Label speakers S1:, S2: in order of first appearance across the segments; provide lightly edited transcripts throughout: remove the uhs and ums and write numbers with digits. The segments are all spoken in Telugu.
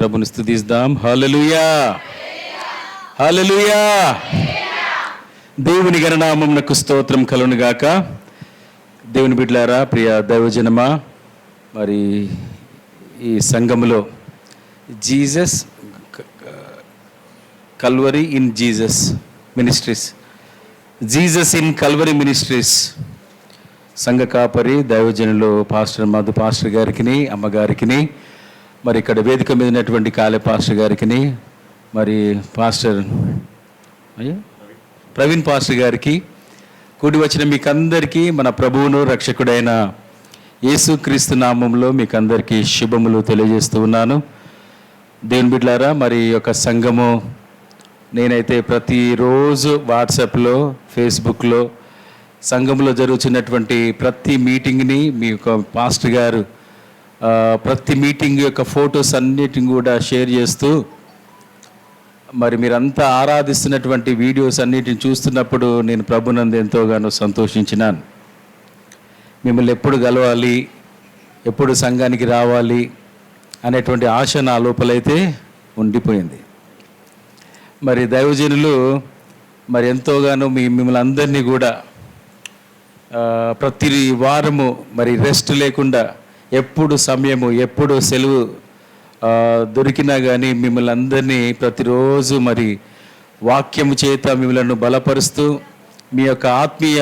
S1: ప్రభుని స్తుతిద్దాం. హల్లెలూయా, హల్లెలూయా. దేవుని గణనామమునకు స్తోత్రం కలుగును గాక. దేవుని బిడ్డలారా, ప్రియ దైవజనమా, మరి ఈ సంఘములో Jesus Calvary in Jesus ministries, Jesus in Calvary ministries సంఘ కాపరి దైవజనులు పాస్టర్ మధు పాస్టర్ గారికి, అమ్మగారికి, మరి ఇక్కడ వేదిక మీద ఉన్నటువంటి కాళే పాస్టర్ గారికి, మరి పాస్టర్ ప్రవీణ్ పాస్టర్ గారికి, కూడి వచ్చిన మీకందరికీ మన ప్రభువును రక్షకుడైన యేసుక్రీస్తు నామంలో మీకందరికీ శుభములు తెలియజేస్తూ ఉన్నాను. దేవుని బిడ్డలారా, మరి యొక్క సంఘము నేనైతే ప్రతిరోజు వాట్సాప్లో, ఫేస్బుక్లో సంఘంలో జరుగుతున్నటువంటి ప్రతి మీటింగ్ని మీ యొక్క పాస్టర్ గారు ప్రతి మీటింగ్ యొక్క ఫొటోస్ అన్నిటిని కూడా షేర్ చేస్తూ, మరి మీరంతా ఆరాధిస్తున్నటువంటి వీడియోస్ అన్నిటిని చూస్తున్నప్పుడు నేను ప్రభునందు ఎంతోగానో సంతోషించినాను. మిమ్మల్ని ఎప్పుడు కలవాలి, ఎప్పుడు సంఘానికి రావాలి అనేటువంటి ఆశ నా లోపలైతే ఉండిపోయింది. మరి దైవజనులు మరి ఎంతోగానో మిమ్మల్ని అందరినీ కూడా ప్రతి వారము మరి రెస్ట్ లేకుండా ఎప్పుడు సమయము, ఎప్పుడు సెలవు దొరికినా కానీ మిమ్మల్ని అందరినీ ప్రతిరోజు మరి వాక్యము చేత మిమ్మల్ని బలపరుస్తూ మీ యొక్క ఆత్మీయ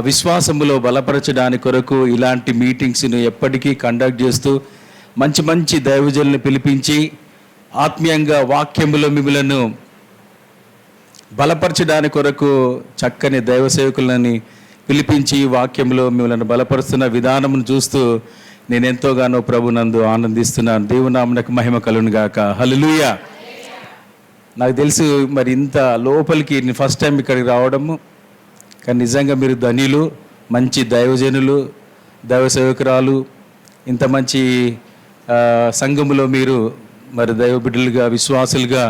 S1: విశ్వాసములో బలపరచడానికి కొరకు ఇలాంటి మీటింగ్స్ను ఎప్పటికీ కండక్ట్ చేస్తూ మంచి మంచి దైవజనులను పిలిపించి ఆత్మీయంగా వాక్యములో మిమ్మలను బలపరచడానికి కొరకు చక్కని దైవ సేవకులని పిలిపించి వాక్యంలో మిమ్మల్ని బలపరుస్తున్న విధానమును చూస్తూ నేను ఎంతోగానో ప్రభునందు ఆనందిస్తున్నాను. దేవుని నామమునకు మహిమ కలుగును గాక. హల్లెలూయా. నాకు తెలుసు మరి ఇంత లోపలికి నేను ఫస్ట్ టైం ఇక్కడికి రావడము, కానీ నిజంగా మీరు ధన్యులు, మంచి దైవజనులు, దైవ సేవకురాలు, ఇంత మంచి సంఘములో మీరు మరి దైవ బిడ్డలుగా, విశ్వాసులుగా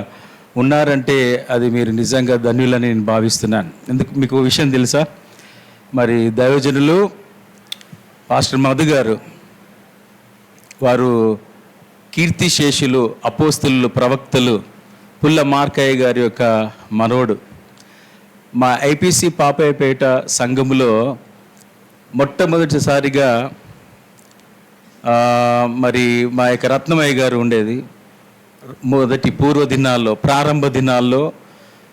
S1: ఉన్నారంటే అది మీరు నిజంగా ధన్యులని నేను భావిస్తున్నాను. ఎందుకు మీకు విషయం తెలుసా? మరి దైవజనులు పాస్టర్ మధు గారు వారు కీర్తిశేషులు, అపోస్తులు, ప్రవక్తలు పుల్ల మార్కయ్య గారి యొక్క మనవడు. మా ఐపీసీ పాపయ్యపేట సంఘములో మొట్టమొదటిసారిగా మరి మా యొక్క రత్నమయ్య గారు ఉండేది. మొదటి పూర్వ దినాల్లో, ప్రారంభ దినాల్లో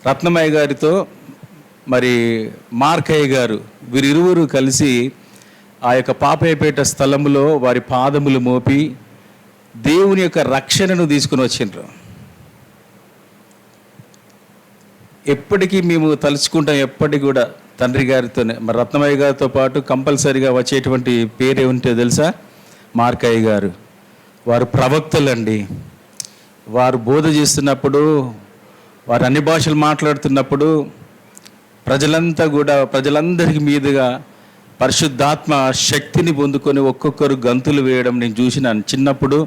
S1: రత్నమయ్య గారితో మరి మార్కయ్య గారు వీరిరువురు కలిసి ఆ యొక్క పాపయ్యపేట స్థలంలో వారి పాదములు మోపి దేవుని యొక్క రక్షణను తీసుకుని వచ్చిండ్రు. ఎప్పటికీ మేము తలుచుకుంటాం, ఎప్పటికి కూడా తండ్రి గారితోనే. మరి రత్నమయ్య గారితో పాటు కంపల్సరీగా వచ్చేటువంటి పేరే ఉంటే తెలుసా? మార్కయ్య గారు. వారు ప్రవక్తలండి. వారు బోధ చేస్తున్నప్పుడు, వారు అన్ని భాషలు మాట్లాడుతున్నప్పుడు ప్రజలందరికి మీదుగా పరిశుద్ధాత్మ శక్తిని పొందుకొని ఒక్కొక్కరు గంతులు వేయడం నేను చూసినాను. చిన్నప్పుడు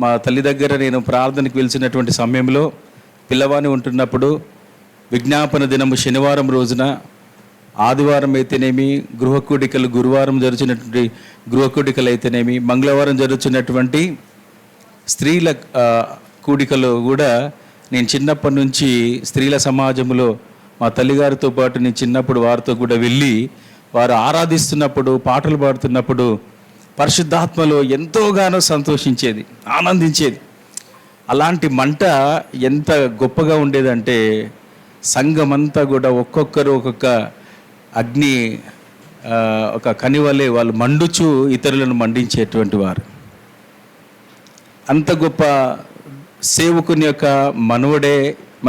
S1: మా తల్లి దగ్గర నేను ప్రార్థనకు పిలిచినటువంటి సమయంలో పిల్లవాని ఉంటున్నప్పుడు విజ్ఞాపన దినము శనివారం రోజున, ఆదివారం అయితేనేమి, గృహకూడికలు గురువారం జరుగుతున్నటువంటి గృహకూడికలు అయితేనేమి, మంగళవారం జరుగుతున్నటువంటి స్త్రీల కూడికలో కూడా నేను చిన్నప్పటి నుంచి స్త్రీల సమాజంలో మా తల్లిగారితో పాటు నేను చిన్నప్పుడు వారితో కూడా వెళ్ళి వారు ఆరాధిస్తున్నప్పుడు, పాటలు పాడుతున్నప్పుడు పరిశుద్ధాత్మలో ఎంతోగానో సంతోషించేది, ఆనందించేది. అలాంటి మంట ఎంత గొప్పగా ఉండేదంటే సంఘమంతా కూడా ఒక్కొక్కరు ఒక్కొక్క అగ్ని ఒక కనివలే వాళ్ళు మండుచు ఇతరులను మండించేటువంటి వారు. అంత గొప్ప సేవకుని యొక్క మనవడే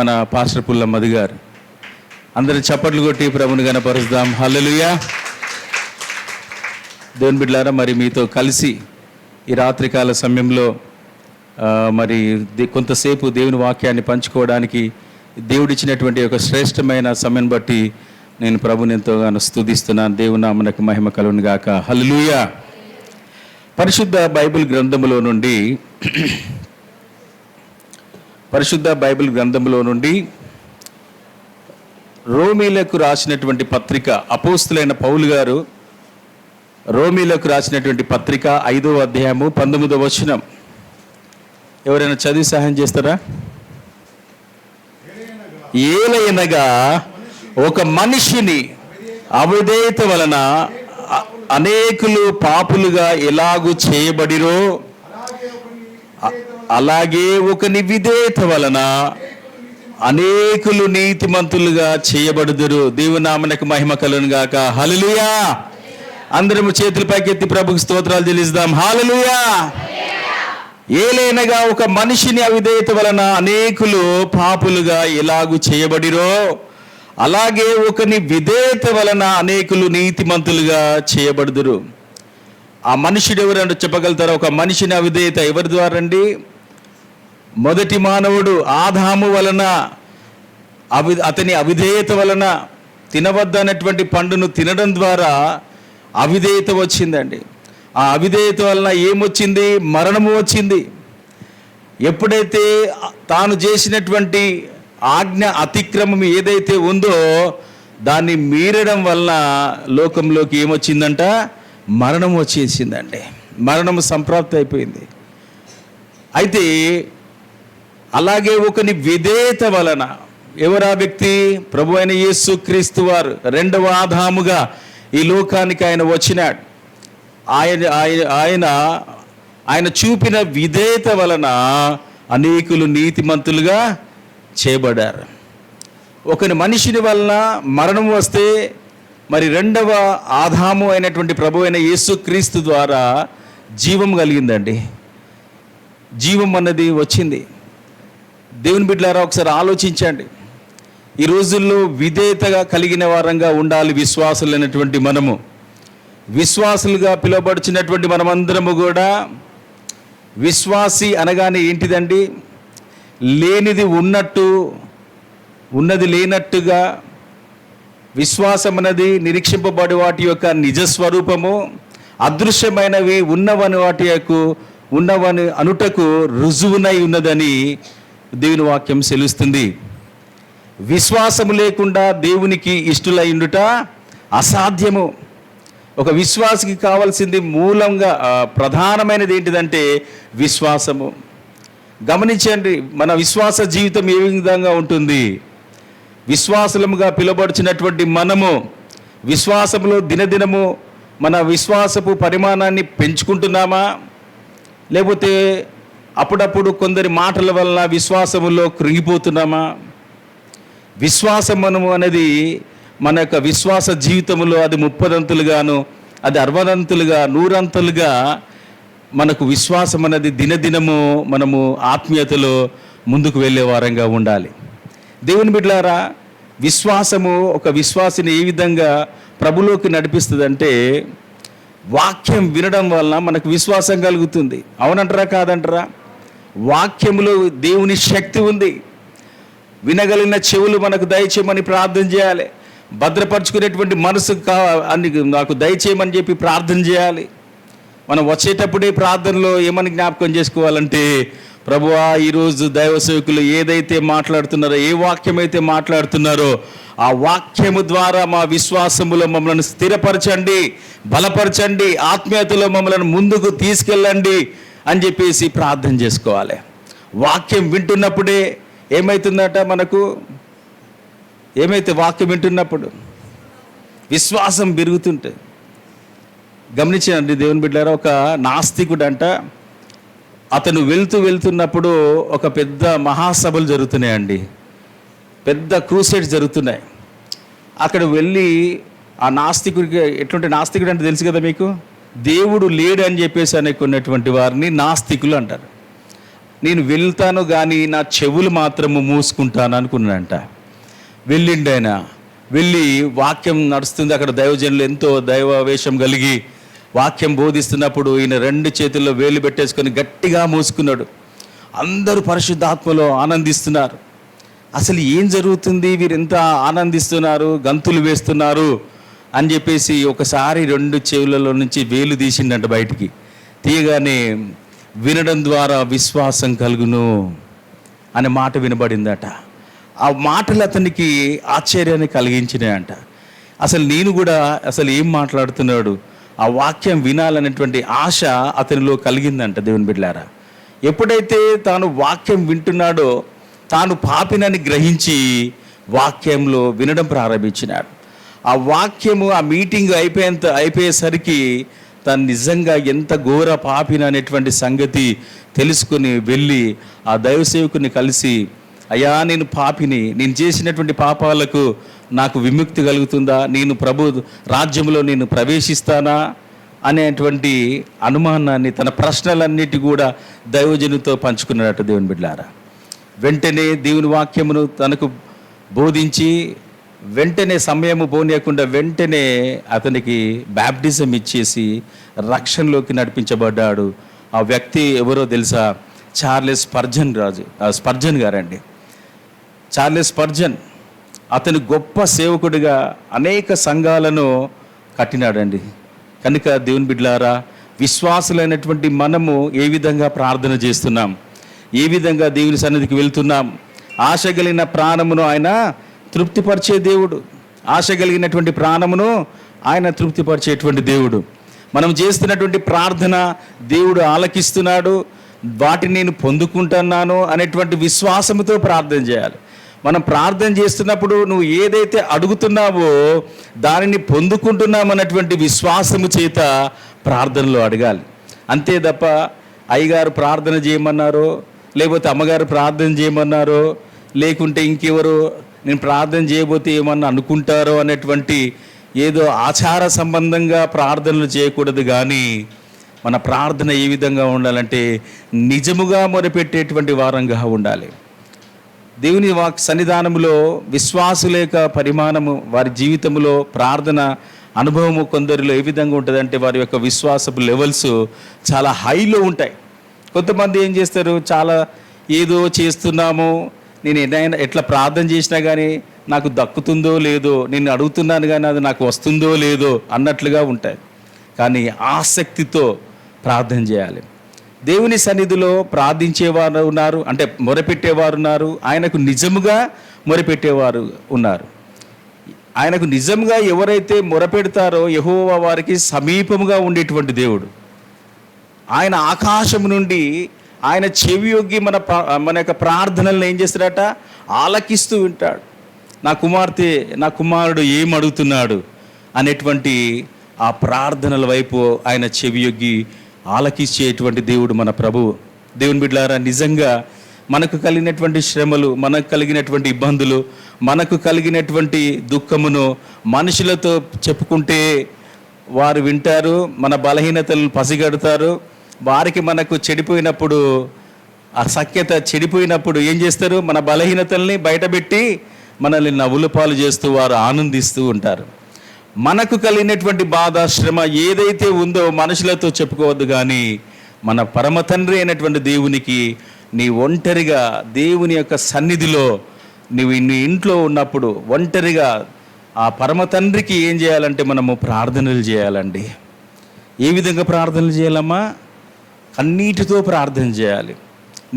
S1: మన పాస్టర్ పుల్ల మధు గారు. అందరూ చప్పట్లు కొట్టి ప్రభుని గణపరుస్తాం. హల్లెలూయా. దేవుని బిడ్డలారా, మరి మీతో కలిసి ఈ రాత్రికాల సమయంలో మరి కొంతసేపు దేవుని వాక్యాన్ని పంచుకోవడానికి దేవుడిచ్చినటువంటి ఒక శ్రేష్టమైన సమయం బట్టి నేను ప్రభుని ఎంతోగానో స్తుతిస్తున్నాను. దేవుని నామమునకు మహిమ కలుగును గాక. హల్లెలూయా. పరిశుద్ధ బైబిల్ గ్రంథములో నుండి రోమీలకు రాసినటువంటి పత్రిక, అపోస్తులైన పౌలు గారు రోమీలకు రాసినటువంటి పత్రిక 5వ అధ్యాయము 19వ వచనం. ఎవరైనా చదివి సహాయం చేస్తారా? ఏలయనగా ఒక మనిషిని అవిధేయత వలన అనేకులు పాపులుగా ఎలాగూ చేయబడిరో, అలాగే ఒకని విధేయత వలన అనేకులు నీతిమంతులుగా చేయబడుదురు. దేవుని నామమునకు మహిమ కలుగును గాక. హల్లెలూయా. అందరము చేతుల పైకెత్తి ప్రభుకు స్తోత్రాలు చెల్లిద్దాం. హల్లెలూయా. ఏలైనగా ఒక మనిషిని అవిధేయత వలన అనేకులు పాపులుగా ఎలాగూ చేయబడిరో, అలాగే ఒకని విధేయత వలన అనేకులు నీతిమంతులుగా చేయబడుదురు. ఆ మనుషుడు ఎవరంటే చెప్పగలుగుతారా? ఒక మనిషిని అవిధేయత ఎవరి ద్వారా అండి? మొదటి మానవుడు ఆదాము వలన అతని అవిధేయత వలన తినవద్దన్నటువంటి పండును తినడం ద్వారా అవిధేయత వచ్చిందండి. ఆ అవిధేయత వలన ఏమొచ్చింది? మరణము వచ్చింది. ఎప్పుడైతే తాను చేసినటువంటి ఆజ్ఞ అతిక్రమం ఏదైతే ఉందో దాన్ని మీరడం వలన లోకంలోకి ఏమొచ్చిందంట? మరణం వచ్చేసిందండి. మరణం సంప్రాప్తి అయిపోయింది. అయితే అలాగే ఒకని విధేయత వలన, ఎవరా వ్యక్తి? ప్రభు అయిన యేసు క్రీస్తు వారు రెండవ ఆదాముగా ఈ లోకానికి ఆయన వచ్చినాడు. ఆయన చూపిన విధేయత వలన అనేకులు నీతిమంతులుగా చేయబడ్డారు. ఒకని మనిషిని వలన మరణం వస్తే మరి రెండవ ఆదాము అయినటువంటి ప్రభు అయిన యేసు క్రీస్తు ద్వారా జీవం కలిగిందండి. జీవం అన్నది వచ్చింది. దేవుని బిడ్డలారా, ఒకసారి ఆలోచించండి. ఈ రోజుల్లో విధేయతగా కలిగిన వారంగా ఉండాలి విశ్వాసులైనటువంటి మనము. విశ్వాసులుగా పిలువబడుచున్నటువంటి మనమందరము కూడా, విశ్వాసి అనగానే ఏంటిదండి? లేనిది ఉన్నట్టు, ఉన్నది లేనట్టుగా, విశ్వాసం అన్నది నిరీక్షింపబడి వాటి యొక్క నిజస్వరూపము, అదృశ్యమైనవి ఉన్నవని వాటి యొక్క ఉన్నవని అనుటకు రుజువునై ఉన్నదని దేవుని వాక్యం సెలుస్తుంది. విశ్వాసము లేకుండా దేవునికి ఇష్టలైండుట అసాధ్యము. ఒక విశ్వాసికి కావాల్సింది మూలంగా ప్రధానమైనది ఏంటిదంటే విశ్వాసము. గమనించండి, మన విశ్వాస జీవితం ఏ విధంగా ఉంటుంది? విశ్వాసముగా పిలువబడుచున్నటువంటి మనము విశ్వాసములో దినదినము మన విశ్వాసపు పరిమాణాన్ని పెంచుకుంటున్నామా? లేకపోతే అప్పుడప్పుడు కొందరి మాటల వలన విశ్వాసములో కృంగిపోతున్నామా? విశ్వాసము అనేది మన యొక్క విశ్వాస జీవితంలో అది 30 అది 60 100 మనకు విశ్వాసం అనేది దినదినము మనము ఆత్మీయతలో ముందుకు వెళ్ళే వారంగా ఉండాలి. దేవుని బిడ్డలారా, విశ్వాసము ఒక విశ్వాసిని ఏ విధంగా ప్రభులోకి నడిపిస్తుందంటే, వాక్యం వినడం వలన మనకు విశ్వాసం కలుగుతుంది. అవునంటారా కాదంటారా? వాక్యములో దేవుని శక్తి ఉంది. వినగలిగిన చెవులు మనకు దయచేయమని ప్రార్థన చేయాలి. భద్రపరుచుకునేటువంటి మనసు నాకు దయచేయమని చెప్పి ప్రార్థన చేయాలి. మనం వచ్చేటప్పుడే ప్రార్థనలో ఏమని జ్ఞాపకం చేసుకోవాలంటే, ప్రభువా, ఈరోజు దైవ సేవకులు ఏదైతే మాట్లాడుతున్నారో, ఏ వాక్యం అయితే మాట్లాడుతున్నారో ఆ వాక్యము ద్వారా మా విశ్వాసములో మమ్మల్ని స్థిరపరచండి, బలపరచండి, ఆత్మీయతలో మమ్మల్ని ముందుకు తీసుకెళ్ళండి అని చెప్పేసి ప్రార్థన చేసుకోవాలి. వాక్యం వింటున్నప్పుడే ఏమవుతుందట? మనకు వాక్యం వింటున్నప్పుడు విశ్వాసం పెరుగుతుంటుంది. గమనించండి దేవుని బిడ్డలారా, ఒక నాస్తికుడు అంట, అతను వెళ్తున్నప్పుడు ఒక పెద్ద మహాసభలు జరుగుతున్నాయండి, పెద్ద క్రూసైడ్స్ జరుగుతున్నాయి. అక్కడ వెళ్ళి ఆ నాస్తికుడికి ఎట్లుంటే, నాస్తికుడు అంటే తెలుసు కదా మీకు, దేవుడు లేడు అని చెప్పేసి అనుకున్నటువంటి వారిని నాస్తికులు అంటారు. నేను వెళ్తాను కానీ నా చెవులు మాత్రము మూసుకుంటాను అనుకున్నాడంట. వెళ్ళిండు ఆయన. వెళ్ళి వాక్యం నడుస్తుంది అక్కడ, దైవజనులు ఎంతో దైవావేశం కలిగి వాక్యం బోధిస్తున్నప్పుడు ఈయన 2 చేతుల్లో వేలు పెట్టేసుకొని గట్టిగా మూసుకున్నాడు. అందరూ పరిశుద్ధాత్మలో ఆనందిస్తున్నారు. అసలు ఏం జరుగుతుంది, వీరు ఎంత ఆనందిస్తున్నారు, గంతులు వేస్తున్నారు అని చెప్పేసి ఒకసారి 2 చెవులలో నుంచి వేలు తీసిండంట బయటికి. తీయగానే వినడం ద్వారా విశ్వాసం కలుగును అనే మాట వినబడిందట. ఆ మాటలు అతనికి ఆశ్చర్యాన్ని కలిగించినాయంట. అసలు నేను కూడా అసలు ఏం మాట్లాడుతున్నాడు, ఆ వాక్యం వినాలనేటువంటి ఆశ అతనిలో కలిగిందంట. దేవుని బిడ్డలారా, ఎప్పుడైతే తాను వాక్యం వింటున్నాడో తాను పాపినని గ్రహించి వాక్యంలో వినడం ప్రారంభించినాడు. ఆ వాక్యము, ఆ మీటింగ్ అయిపోయేసరికి తను నిజంగా ఎంత ఘోర పాపిన అనేటువంటి సంగతి తెలుసుకుని వెళ్ళి ఆ దైవసేవకుని కలిసి, అయ్యా నేను పాపిని, నేను చేసినటువంటి పాపాలకు నాకు విముక్తి కలుగుతుందా, నేను ప్రభు రాజ్యంలో నేను ప్రవేశిస్తానా అనేటువంటి అనుమానాన్ని, తన ప్రశ్నలన్నిటి కూడా దైవజనుతో పంచుకున్నట్టు దేవుని బిడ్డలారా. వెంటనే దేవుని వాక్యమును తనకు బోధించి వెంటనే సమయము పోనీయకుండా వెంటనే అతనికి బ్యాప్టిజం ఇచ్చేసి రక్షణలోకి నడిపించబడ్డాడు. ఆ వ్యక్తి ఎవరో తెలుసా? చార్లెస్ స్పర్జన్ గారండి. చార్లెస్ స్పర్జన్ అతను గొప్ప సేవకుడిగా అనేక సంఘాలను కట్టినాడండి. కనుక దేవుని బిడ్డలారా, విశ్వాసులైనటువంటి మనము ఏ విధంగా ప్రార్థన చేస్తున్నాం, ఏ విధంగా దేవుని సన్నిధికి వెళ్తున్నాం? ఆశ కలిగిన ప్రాణమును ఆయన తృప్తిపరిచే దేవుడు. ఆశ కలిగినటువంటి ప్రాణమును ఆయన తృప్తిపరిచేటువంటి దేవుడు. మనం చేస్తున్నటువంటి ప్రార్థన దేవుడు ఆలకిస్తున్నాడు, వాటిని నేను పొందుకుంటున్నాను అనేటువంటి విశ్వాసంతో ప్రార్థన చేయాలి. మనం ప్రార్థన చేస్తున్నప్పుడు నువ్వు ఏదైతే అడుగుతున్నావో దానిని పొందుకుంటున్నామన్నటువంటి విశ్వాసము చేత ప్రార్థనలో అడగాలి. అంతే తప్ప అయ్యగారు ప్రార్థన చేయమన్నారో, లేకపోతే అమ్మగారు ప్రార్థన చేయమన్నారో, లేకుంటే ఇంకెవరో నేను ప్రార్థన చేయబోతే ఏమన్నా అనుకుంటారో అనేటువంటి ఏదో ఆచార సంబంధంగా ప్రార్థనలు చేయకూడదు. కానీ మన ప్రార్థన ఏ విధంగా ఉండాలంటే నిజముగా మొరపెట్టేటువంటి వారంగా ఉండాలి. దేవుని సన్నిధానంలో విశ్వాసుల యొక్క పరిమాణము, వారి జీవితంలో ప్రార్థన అనుభవము కొందరిలో ఏ విధంగా ఉంటుందంటే వారి యొక్క విశ్వాసపు లెవెల్స్ చాలా హైలో ఉంటాయి. కొంతమంది ఏం చేస్తారు, చాలా ఏదో చేస్తున్నాము, నేను ఎట్లా ప్రార్థన చేసినా కానీ నాకు దక్కుతుందో లేదో, నేను అడుగుతున్నాను కానీ అది నాకు వస్తుందో లేదో అన్నట్లుగా ఉంటాయి. కానీ ఆసక్తితో ప్రార్థన చేయాలి. దేవుని సన్నిధిలో ప్రార్థించేవారు ఉన్నారు, అంటే మొరపెట్టేవారు ఉన్నారు, ఆయనకు నిజముగా మొరపెట్టేవారు ఉన్నారు. ఆయనకు నిజంగా ఎవరైతే మొరపెడతారో యెహోవా వారికి సమీపముగా ఉండేటువంటి దేవుడు. ఆయన ఆకాశం నుండి ఆయన చెవియొగ్గి మన యొక్క ప్రార్థనలను ఏం చేస్తాడట, ఆలకిస్తూ వింటాడు. నా కుమార్తె, నా కుమారుడు ఏం అడుగుతున్నాడు అనేటువంటి ఆ ప్రార్థనల వైపు ఆయన చెవియొగ్గి ఆలకించేటువంటి దేవుడు మన ప్రభువు. దేవుని బిడ్డలారా, నిజంగా మనకు కలిగినటువంటి శ్రమలు, మనకు కలిగినటువంటి ఇబ్బందులు, మనకు కలిగినటువంటి దుఃఖమును మనుషులతో చెప్పుకుంటే వారు వింటారు, మన బలహీనతలను పసిగడతారు. వారికి మనకు చెడిపోయినప్పుడు, ఆ సఖ్యత చెడిపోయినప్పుడు ఏం చేస్తారు, మన బలహీనతల్ని బయటపెట్టి మనల్ని నవ్వుల పాలు చేస్తూ వారు ఆనందిస్తూ ఉంటారు. మనకు కలిగినటువంటి బాధ, శ్రమ ఏదైతే ఉందో మనుషులతో చెప్పుకోవద్దు. కానీ మన పరమ తండ్రి అయినటువంటి దేవునికి నీ ఒంటరిగా దేవుని యొక్క సన్నిధిలో నువ్వు నీ ఇంట్లో ఉన్నప్పుడు ఒంటరిగా ఆ పరమ తండ్రికి ఏం చేయాలంటే మనము ప్రార్థనలు చేయాలండి. ఏ విధంగా ప్రార్థనలు చేయాలమ్మా? కన్నీటితో ప్రార్థన చేయాలి.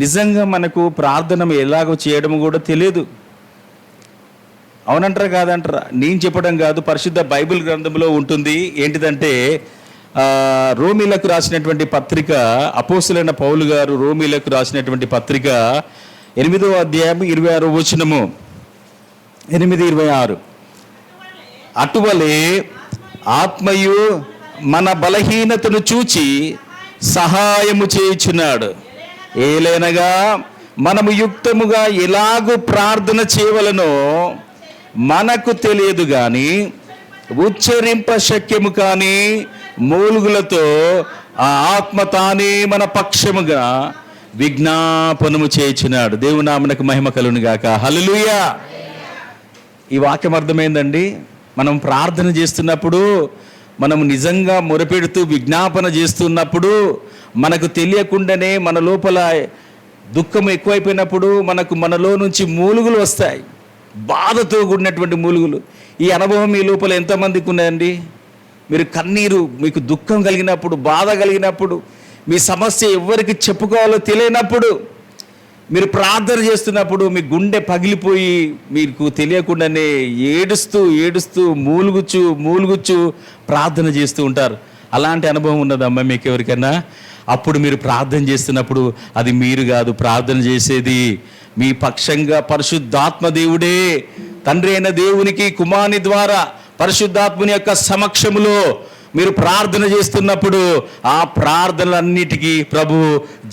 S1: నిజంగా మనకు ప్రార్థన ఎలాగో చేయడం కూడా తెలియదు. అవునంటారా కాదంటారా? నేను చెప్పడం కాదు, పరిశుద్ధ బైబిల్ గ్రంథంలో ఉంటుంది. ఏంటిదంటే రోమీలకు రాసినటువంటి పత్రిక, అపోస్తులైన పౌలు గారు రోమీలకు రాసినటువంటి పత్రిక 8వ అధ్యాయం 26వ వచనము, 8:26. అటువలే ఆత్మయు మన బలహీనతను చూచి సహాయము చేయుచున్నాడు. ఏలైనగా మనము యుక్తముగా ఎలాగూ ప్రార్థన చేయవలనో మనకు తెలియదు, కానీ ఉచ్చరింప శక్యము కానీ మూలుగులతో ఆ ఆత్మ తానే మన పక్షముగా విజ్ఞాపనము చేయుచున్నాడు. దేవుని నామమునకు మహిమ కలుగును గాక. హల్లెలూయా. ఈ వాక్యం అర్థమైందండి. మనం ప్రార్థన చేస్తున్నప్పుడు, మనం నిజంగా మొరపెడుతూ విజ్ఞాపన చేస్తున్నప్పుడు మనకు తెలియకుండానే మన లోపల దుఃఖం ఎక్కువైపోయినప్పుడు మనలో నుంచి మూలుగులు వస్తాయి, బాధతో కూడినటువంటి మూలుగులు. ఈ అనుభవం మీ లోపల ఎంతమందికి ఉన్నాయండి? మీరు కన్నీరు, మీకు దుఃఖం కలిగినప్పుడు, బాధ కలిగినప్పుడు, మీ సమస్య ఎవరికి చెప్పుకోవాలో తెలియనప్పుడు, మీరు ప్రార్థన చేస్తున్నప్పుడు మీ గుండె పగిలిపోయి మీకు తెలియకుండానే ఏడుస్తూ మూలుగుచ్చు ప్రార్థన చేస్తూ ఉంటారు. అలాంటి అనుభవం ఉన్నదమ్మా మీకు ఎవరికైనా? అప్పుడు మీరు ప్రార్థన చేస్తున్నప్పుడు అది మీరు కాదు ప్రార్థన చేసేది, మీ పక్షంగా పరిశుద్ధాత్మ దేవుడే, తండ్రి అయిన దేవునికి కుమారుని ద్వారా పరిశుద్ధాత్మని యొక్క సమక్షములో మీరు ప్రార్థన చేస్తున్నప్పుడు ఆ ప్రార్థనలన్నిటికీ ప్రభు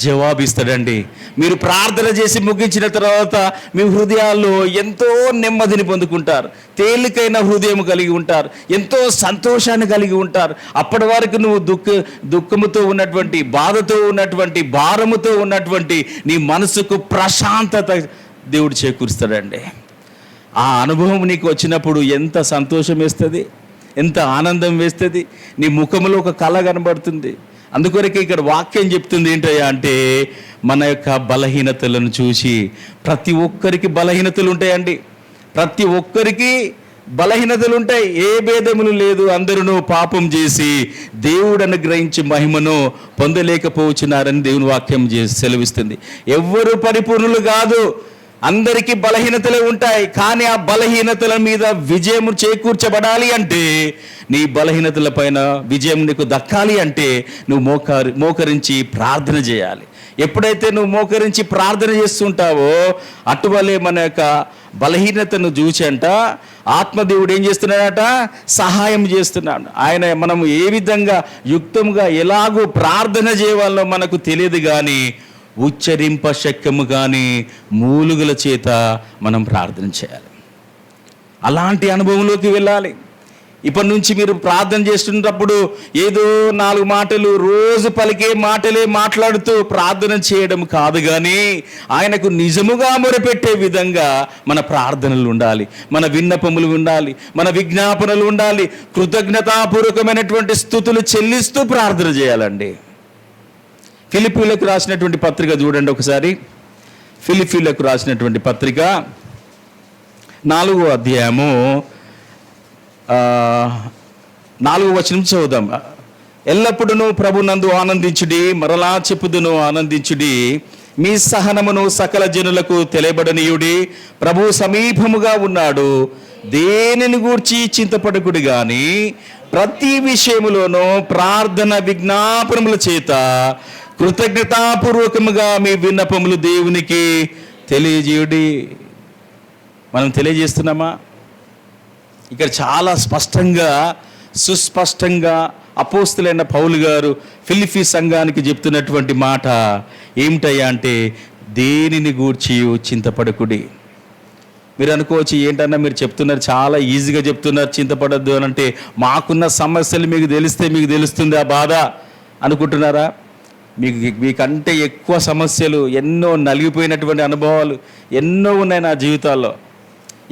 S1: జవాబిస్తాడండి. మీరు ప్రార్థన చేసి ముగించిన తర్వాత మీ హృదయాల్లో ఎంతో నెమ్మదిని పొందుకుంటారు, తేలికైన హృదయం కలిగి ఉంటారు, ఎంతో సంతోషాన్ని కలిగి ఉంటారు. అప్పటి వరకు నువ్వు దుఃఖముతో ఉన్నటువంటి, బాధతో ఉన్నటువంటి, భారముతో ఉన్నటువంటి నీ మనసుకు ప్రశాంతత దేవుడు చేకూరుస్తాడండి. ఆ అనుభవం నీకు వచ్చినప్పుడు ఎంత సంతోషం వేస్తుంది, ఎంత ఆనందం వేస్తుంది, నీ ముఖంలో ఒక కళ కనబడుతుంది. అందుకొరకే ఇక్కడ వాక్యం చెప్తుంది ఏంటయ్యా అంటే, మన యొక్క బలహీనతలను చూసి, ప్రతి ఒక్కరికి బలహీనతలు ఉంటాయండి, ప్రతి ఒక్కరికి బలహీనతలు ఉంటాయి, ఏ భేదములు లేదు. అందరూ పాపం చేసి దేవుడు అనుగ్రహించి మహిమను పొందలేకపోతున్నారని దేవుని వాక్యం సెలవిస్తుంది. ఎవ్వరు పరిపూర్ణులు కాదు, అందరికీ బలహీనతలే ఉంటాయి. కానీ ఆ బలహీనతల మీద విజయం చేకూర్చబడాలి అంటే, నీ బలహీనతల పైన విజయం నీకు దక్కాలి అంటే నువ్వు మోకరించి ప్రార్థన చేయాలి. ఎప్పుడైతే నువ్వు మోకరించి ప్రార్థన చేస్తుంటావో అటువలే మన యొక్క బలహీనతను చూసంట ఆత్మదేవుడు ఏం చేస్తున్నాడట, సహాయం చేస్తున్నాడు. ఆయన మనం ఏ విధంగా యుక్తంగా ఎలాగో ప్రార్థన చేయాలో మనకు తెలియదు, కానీ ఉచ్చరింప శక్యము కానీ మూలుగుల చేత మనం ప్రార్థన చేయాలి. అలాంటి అనుభవంలోకి వెళ్ళాలి. ఇప్పటి నుంచి మీరు ప్రార్థన చేస్తున్నప్పుడు ఏదో 4 మాటలు రోజు పలికే మాటలే మాట్లాడుతూ ప్రార్థన చేయడం కాదు, కానీ ఆయనకు నిజముగా మొరపెట్టే విధంగా మన ప్రార్థనలు ఉండాలి, మన విన్నపములు ఉండాలి, మన విజ్ఞాపనలు ఉండాలి. కృతజ్ఞతాపూర్వకమైనటువంటి స్తుతులు చెల్లిస్తూ ప్రార్థన చేయాలండి. ఫిలిప్పీలకు రాసినటువంటి పత్రిక చూడండి ఒకసారి. ఫిలిప్పీలకు రాసినటువంటి పత్రిక 4వ అధ్యాయము 4వ వచనం చదువుదాం. ఎల్లప్పుడూ ప్రభునందు ఆనందించుడి, మరలా చెప్పుదును ఆనందించుడి, మీ సహనమును సకల జనులకు తెలియబడనీయుడి, ప్రభు సమీపముగా ఉన్నాడు, దేనిని గూర్చి చింతపడకుడి గాని ప్రతి విషయములోనూ ప్రార్థన విజ్ఞాపనముల చేత కృతజ్ఞతాపూర్వకముగా మీ విన్నపములు దేవునికి తెలియజేయుడి. మనం తెలియజేస్తున్నామా? ఇక్కడ చాలా స్పష్టంగా, సుస్పష్టంగా అపోస్తులైన పౌలు గారు ఫిలిప్పీ సంఘానికి చెప్తున్నటువంటి మాట ఏమిటయ్యా అంటే, దేనిని గూర్చి చింతపడకుడి. మీరు అనుకోవచ్చు, ఏంటన్నా మీరు చెప్తున్నారు, చాలా ఈజీగా చెప్తున్నారు, చింతపడద్దు అని అంటే, మాకున్న సమస్యలు మీకు తెలిస్తే మీకు తెలుస్తుంది ఆ బాధ అనుకుంటున్నారా? మీకంటే ఎక్కువ సమస్యలు, ఎన్నో నలిగిపోయినటువంటి అనుభవాలు ఎన్నో ఉన్నాయి నా జీవితాల్లో.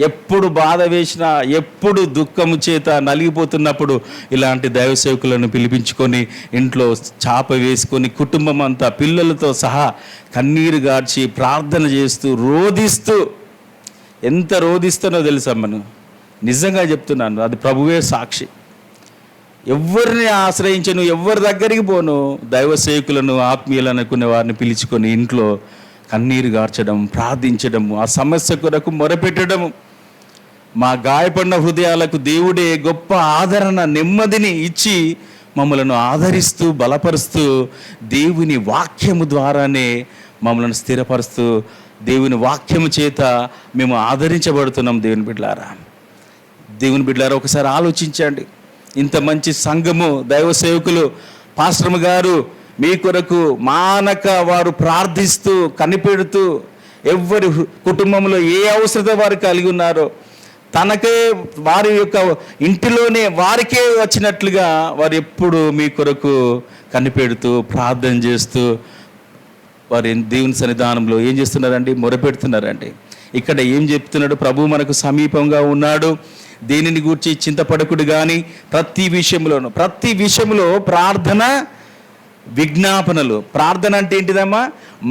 S1: ఎప్పుడు బాధ వేసినా, ఎప్పుడు దుఃఖము చేత నలిగిపోతున్నప్పుడు ఇలాంటి దైవ సేవకులను పిలిపించుకొని ఇంట్లో చాప వేసుకొని కుటుంబం అంతా పిల్లలతో సహా కన్నీరు గార్చి ప్రార్థన చేస్తూ రోధిస్తూ, ఎంత రోధిస్తానో తెలుసా మనం, నిజంగా చెప్తున్నాను, అది ప్రభువే సాక్షి. ఎవరిని ఆశ్రయించను, ఎవరి దగ్గరికి పోను, దైవ సేవకులను ఆత్మీయులను అనుకునే వారిని పిలుచుకొని ఇంట్లో కన్నీరు గార్చడం, ప్రార్థించడము, ఆ సమస్య కొరకు మొరపెట్టడము. మా గాయపడిన హృదయాలకు దేవుడే గొప్ప ఆదరణ, నెమ్మదిని ఇచ్చి మమ్మలను ఆదరిస్తూ బలపరుస్తూ దేవుని వాక్యము ద్వారానే మమ్మల్ని స్థిరపరుస్తూ దేవుని వాక్యము చేత మేము ఆదరించబడుతున్నాం. దేవుని బిడ్డలారా ఒకసారి ఆలోచించండి. ఇంత మంచి సంఘము, దైవ సేవకులు, పాస్టర్ గారు మీ కొరకు మానక వారు ప్రార్థిస్తూ కనిపెడుతూ, ఎవరి కుటుంబంలో ఏ అవసరత వారు కలిగి ఉన్నారో తనకే వారి యొక్క ఇంటిలోనే వారికే వచ్చినట్లుగా వారు ఎప్పుడు మీ కొరకు కనిపెడుతూ ప్రార్థన చేస్తూ వారు దేవుని సన్నిధానంలో ఏం చేస్తున్నారండి, మొరపెడుతున్నారండి. ఇక్కడ ఏం చెప్తున్నాడు, ప్రభు మనకు సమీపంగా ఉన్నాడు, దేనిని గూర్చి చింతపడకుడు కానీ ప్రతి విషయంలో ప్రార్థన విజ్ఞాపనలు. ప్రార్థన అంటే ఏంటిదమ్మా,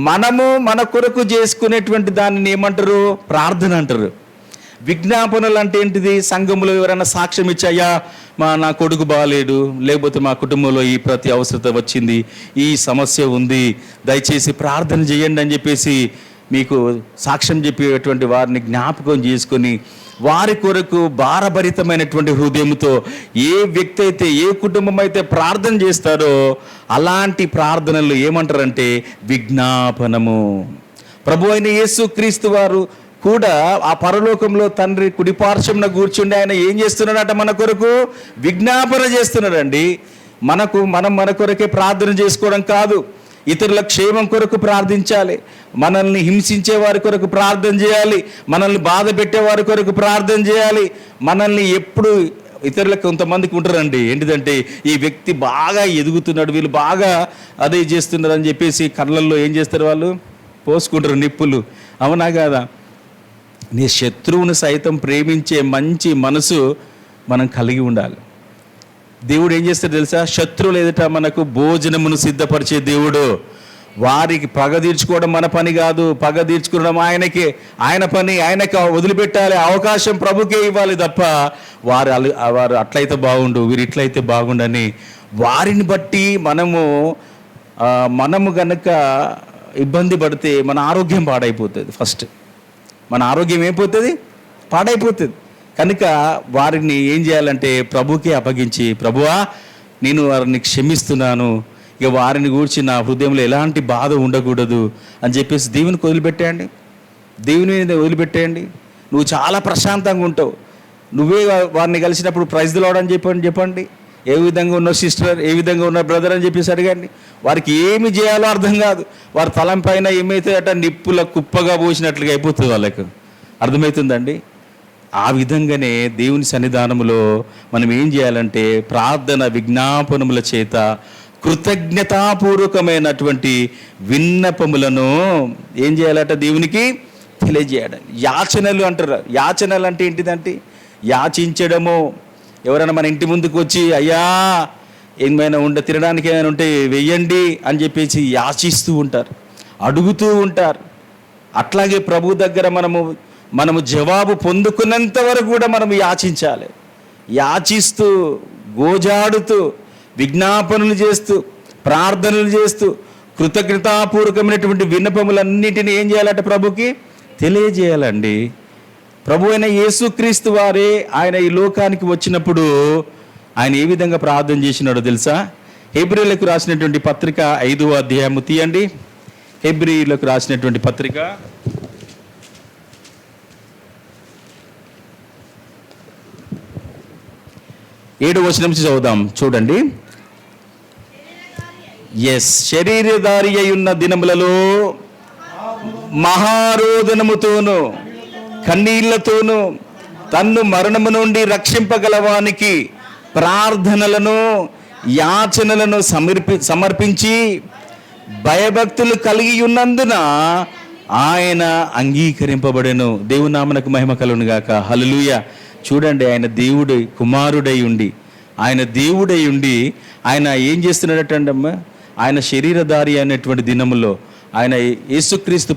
S1: మనము మన కొరకు చేసుకునేటువంటి దానిని ఏమంటారు, ప్రార్థన అంటారు. విజ్ఞాపనలు అంటే ఏంటిది, సంఘంలో ఎవరైనా సాక్ష్యం ఇచ్చాయా, నా కొడుకు బాగాలేడు, లేకపోతే మా కుటుంబంలో ఈ ప్రతి అవసరత వచ్చింది, ఈ సమస్య ఉంది, దయచేసి ప్రార్థన చేయండి అని చెప్పేసి మీకు సాక్ష్యం చెప్పేటువంటి వారిని జ్ఞాపకం చేసుకొని వారి కొరకు భారభరితమైనటువంటి హృదయంతో ఏ వ్యక్తి అయితే, ఏ కుటుంబం అయితే ప్రార్థన చేస్తారో అలాంటి ప్రార్థనలు ఏమంటారంటే విజ్ఞాపనము. ప్రభు అయిన యేసుక్రీస్తు వారు కూడా ఆ పరలోకంలో తండ్రి కుడిపార్శ్వమున కూర్చుండి ఆయన ఏం చేస్తున్నాడట? మన కొరకు విజ్ఞాపన చేస్తున్నాడండి. మన కొరకే ప్రార్థన చేసుకోవడం కాదు, ఇతరుల క్షేమం కొరకు ప్రార్థించాలి. మనల్ని హింసించే వారి కొరకు ప్రార్థన చేయాలి, మనల్ని బాధ పెట్టే వారి కొరకు ప్రార్థన చేయాలి. మనల్ని ఎప్పుడు ఇతరులకు కొంతమందికి ఉంటారండి, ఏంటిదంటే ఈ వ్యక్తి బాగా ఎదుగుతున్నాడు, వీళ్ళు బాగా అదే చేస్తున్నారు అని చెప్పేసి కళ్ళల్లో ఏం చేస్తారు? వాళ్ళు పోసుకుంటారు నిప్పులు. అవునా కాదా? నీ శత్రువుని సైతం ప్రేమించే మంచి మనసు మనం కలిగి ఉండాలి. దేవుడు ఏం చేస్తాడు తెలుసా? శత్రువులు ఎదుట మనకు భోజనమును సిద్ధపరిచే దేవుడు. వారికి పగ తీర్చుకోవడం మన పని కాదు, పగ తీర్చుకోవడం ఆయనకే, ఆయన పని ఆయనకు వదిలిపెట్టాలి. అవకాశం ప్రభుకే ఇవ్వాలి తప్ప వారు అట్లయితే బాగుండు, వీరు ఇట్లయితే బాగుండని వారిని బట్టి మనము గనక ఇబ్బంది పడితే మన ఆరోగ్యం పాడైపోతుంది. ఫస్ట్ మన ఆరోగ్యం ఏమైపోతుంది? పాడైపోతుంది. కనుక వారిని ఏం చేయాలంటే ప్రభుకే అప్పగించి, ప్రభువా నేను వారిని క్షమిస్తున్నాను, ఇక వారిని గూర్చి నా హృదయంలో ఎలాంటి బాధ ఉండకూడదు అని చెప్పేసి దేవునికి వదిలిపెట్టేయండి. దేవుని మీద వదిలిపెట్టేయండి. నువ్వు చాలా ప్రశాంతంగా ఉంటావు. నువ్వే వారిని కలిసినప్పుడు ప్రైజ్ ది లార్డ్ అని చెప్పండి. ఏ విధంగా ఉన్న సిస్టర్, ఏ విధంగా ఉన్న బ్రదర్ అని చెప్పేసి అడగండి. వారికి ఏమి చేయాలో అర్థం కాదు. వారి తలం పైన ఏమైతే అట నిప్పుల కుప్పగా పోసినట్లుగా అయిపోతుంది వాళ్ళకు. అర్థమవుతుందండి? ఆ విధంగానే దేవుని సన్నిధానములో మనం ఏం చేయాలంటే ప్రార్థన విజ్ఞాపనముల చేత కృతజ్ఞతాపూర్వకమైనటువంటి విన్నపములను ఏం చేయాలట? దేవునికి తెలియజేయాలి. యాచనలు అంటారు. యాచనలు అంటే ఏంటిదంటే యాచించడము. ఎవరైనా మన ఇంటి ముందుకు వచ్చి అయ్యా ఏమైనా తినడానికి ఏమైనా ఉంటే వెయ్యండి అని చెప్పేసి యాచిస్తూ ఉంటారు, అడుగుతూ ఉంటారు. అట్లాగే ప్రభు దగ్గర మనము జవాబు పొందుకున్నంత వరకు కూడా మనం యాచించాలి. యాచిస్తూ, గోజాడుతూ, విజ్ఞాపనలు చేస్తూ, ప్రార్థనలు చేస్తూ కృతజ్ఞతాపూర్వకమైనటువంటి విన్నపములన్నిటిని ఏం చేయాలంటే ప్రభుకి తెలియజేయాలండి. ప్రభు అయిన యేసుక్రీస్తు వారే ఆయన ఈ లోకానికి వచ్చినప్పుడు ఆయన ఏ విధంగా ప్రార్థన చేసినాడో తెలుసా? హెబ్రీయులకు రాసినటువంటి పత్రిక 5వ అధ్యాయము తీయండి. హెబ్రీయులకు రాసినటువంటి పత్రిక 7వ వచనం నుంచి చదువుదాం, చూడండి. శరీరధారి అయ్యున్న దినములలో మహారోదనముతోను కన్నీళ్లతోనూ తన్ను మరణము నుండి రక్షింపగలవానికి ప్రార్థనలను యాచనలను సమర్పించి భయభక్తులు కలిగి ఉన్నందున ఆయన అంగీకరింపబడెను. దేవుని నామమునకు మహిమ కలుగును గాక. హల్లెలూయా. చూడండి, ఆయన దేవుడై కుమారుడై ఉండి, ఆయన దేవుడై ఉండి ఆయన ఏం చేస్తున్నాడటండమ్మా? ఆయన శరీరధారి అనేటువంటి దినములో ఆయన యేసుక్రీస్తు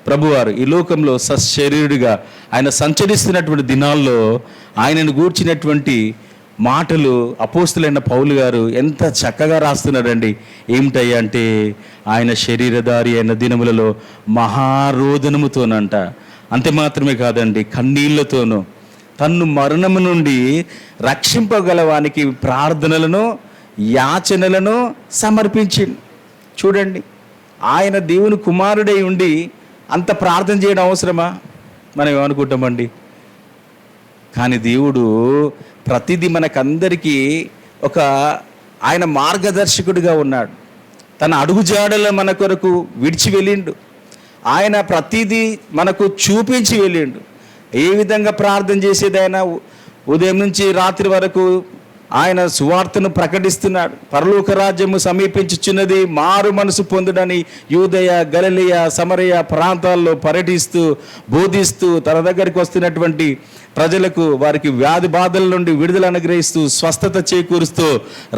S1: ప్రభువారు ఈ లోకంలో సశరీరుడిగా ఆయన సంచరిస్తున్నటువంటి దినాల్లో ఆయనను గూర్చినటువంటి మాటలు అపోస్తులైన పౌలు గారు ఎంత చక్కగా రాస్తున్నాడండి. ఏమిటయ్యా అంటే ఆయన శరీరధారి అయిన దినములలో మహారోదనముతోనంట, అంతే మాత్రమే కాదండి, కన్నీళ్లతోనూ తన్ను మరణము నుండి రక్షింపగలవానికి ప్రార్థనలను యాచనలను సమర్పించింది. చూడండి, ఆయన దేవుని కుమారుడై ఉండి అంత ప్రార్థన చేయడం అవసరమా? మనం ఏమనుకుంటామండి. కానీ దేవుడు ప్రతిదీ మనకందరికీ ఆయన మార్గదర్శకుడిగా ఉన్నాడు. తన అడుగుజాడల మన కొరకు విడిచి వెళ్ళిండు. ఆయన ప్రతిదీ మనకు చూపించి వెళ్ళిండు. ఏ విధంగా ప్రార్థన చేసేది ఆయన ఉదయం నుంచి రాత్రి వరకు ఆయన సువార్తను ప్రకటిస్తున్నాడు. పరలోక రాజ్యము సమీపించుచున్నది, మారు మనసు పొందుడని యూదయ, గలిలయ, సమరయ ప్రాంతాల్లో పర్యటిస్తూ బోధిస్తూ తన దగ్గరికి వస్తున్నటువంటి ప్రజలకు వారికి వ్యాధి బాధల నుండి విడుదల అనుగ్రహిస్తూ స్వస్థత చేకూరుస్తూ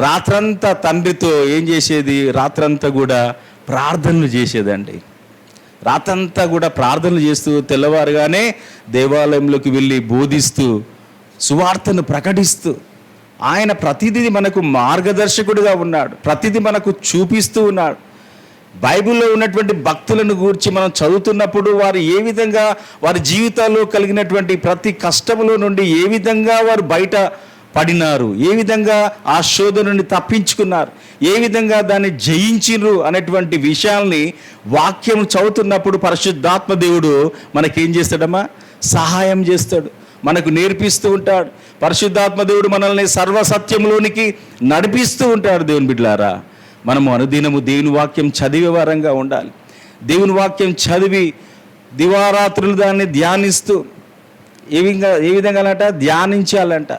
S1: రాత్రంతా తండ్రితో ఏం చేసేది? రాత్రంతా కూడా ప్రార్థనలు చేసేదండి. రాత్రంతా కూడా ప్రార్థనలు చేస్తూ తెల్లవారుగానే దేవాలయంలోకి వెళ్ళి బోధిస్తూ సువార్తను ప్రకటిస్తూ ఆయన ప్రతిదీ మనకు మార్గదర్శకుడిగా ఉన్నాడు. ప్రతిదీ మనకు చూపిస్తూ ఉన్నాడు. బైబిల్లో ఉన్నటువంటి భక్తులను గూర్చి మనం చదువుతున్నప్పుడు వారు ఏ విధంగా వారి జీవితాల్లో కలిగినటువంటి ప్రతి కష్టములో నుండి ఏ విధంగా వారు బయట పడినారు, ఏ విధంగా ఆ శోధన నుండి తప్పించుకున్నారు, ఏ విధంగా దాన్ని జయించిర్రు అనేటువంటి విషయాల్ని వాక్యం చదువుతున్నప్పుడు పరిశుద్ధాత్మ దేవుడు మనకేం చేస్తాడమ్మా? సహాయం చేస్తాడు, మనకు నేర్పిస్తూ ఉంటాడు. పరిశుద్ధాత్మ దేవుడు మనల్ని సర్వసత్యంలోనికి నడిపిస్తూ ఉంటాడు. దేవుని బిడ్డలారా, మనము అనుదినము దేవుని వాక్యం చదివే వారంగా ఉండాలి. దేవుని వాక్యం చదివి దివారాత్రులు దాన్ని ధ్యానిస్తూ ఏ విధంగా ధ్యానించాలంట.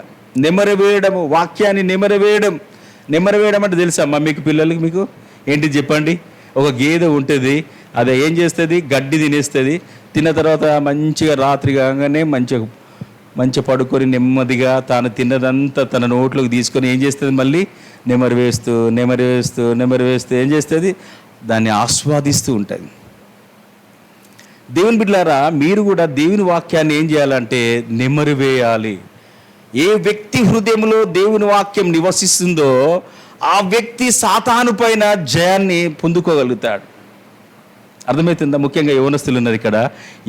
S1: నెమరవేయడము, వాక్యాన్ని నెమరవేయడం అంటే తెలుసమ్మా మీకు? పిల్లలకి మీకు ఏంటి చెప్పండి? ఒక గేదె ఉంటుంది, అది ఏం చేస్తుంది? గడ్డి తినేస్తుంది. తిన్న తర్వాత మంచిగా రాత్రి కాగానే మంచిగా పడుకొని నెమ్మదిగా తాను తిన్నదంతా తన నోట్లోకి తీసుకొని ఏం చేస్తుంది? మళ్ళీ నెమరు వేస్తూ ఏం చేస్తుంది? దాన్ని ఆస్వాదిస్తూ ఉంటుంది. దేవుని బిడ్డలారా, మీరు కూడా దేవుని వాక్యాన్ని ఏం చేయాలంటే నెమరు వేయాలి. ఏ వ్యక్తి హృదయంలో దేవుని వాక్యం నివసిస్తుందో ఆ వ్యక్తి సాతాను పైన జయాన్ని పొందుకోగలుగుతాడు. అర్థమవుతుందా? ముఖ్యంగా యవనస్తులు ఉన్నారు ఇక్కడ.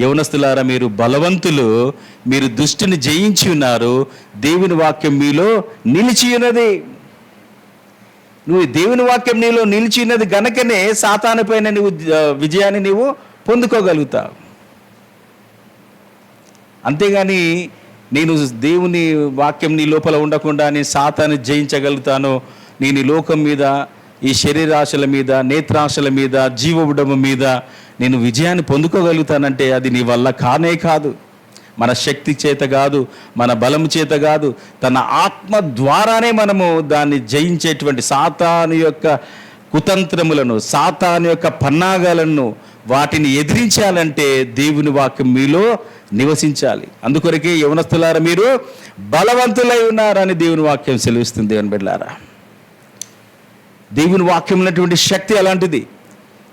S1: యవనస్తులారా, మీరు బలవంతులు, మీరు దుష్టుని జయించి ఉన్నారు. దేవుని వాక్యం మీలో నిలిచి ఉన్నది. నువ్వు దేవుని వాక్యం నీలో నిలిచి ఉన్నది గనకనే సాతాను పైన నువ్వు విజయాన్ని నీవు పొందుకోగలుగుతావు. అంతేగాని నేను దేవుని వాక్యం నీ లోపల ఉండకుండా నేను సాతాను జయించగలుగుతాను, నేను ఈ లోకం మీద, ఈ శరీరాశల మీద, నేత్రాశల మీద, జీవబుడము మీద నేను విజయాన్ని పొందుకోగలుగుతానంటే అది నీ వల్ల కానే కాదు. మన శక్తి చేత కాదు, మన బలము చేత కాదు, తన ఆత్మ ద్వారానే మనము దాన్ని జయించేటువంటి సాతాను యొక్క కుతంత్రములను, సాతాను యొక్క పన్నాగాలను, వాటిని ఎదిరించాలంటే దేవుని వాక్యం మీలో నివసించాలి. అందుకొరకే యవనస్తులారా, మీరు బలవంతులై ఉన్నారని దేవుని వాక్యం సెలవిస్తుంది. దేవుని బిడ్డలారా, దేవుని వాక్యం ఉన్నటువంటి శక్తి అలాంటిది.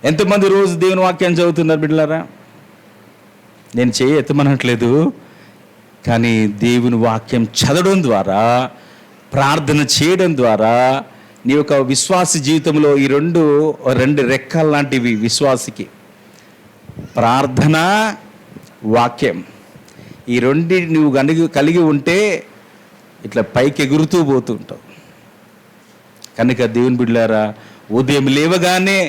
S1: ఎంతమంది రోజు దేవుని వాక్యాన్ని చదువుతున్నారు బిడ్డలారా? నేను ఎత్తమనట్లేదు, కానీ దేవుని వాక్యం చదవడం ద్వారా, ప్రార్థన చేయడం ద్వారా నీ యొక్క విశ్వాస జీవితంలో ఈ రెండు రెక్కల లాంటివి విశ్వాసికి. ప్రార్థన, వాక్యం, ఈ రెండు నువ్వు కలిగి ఉంటే ఇట్లా పైకి ఎగురుతూ పోతూ ఉంటావు. కనుక దేవుని బిడ్డలారా, ఉదయం లేవగానే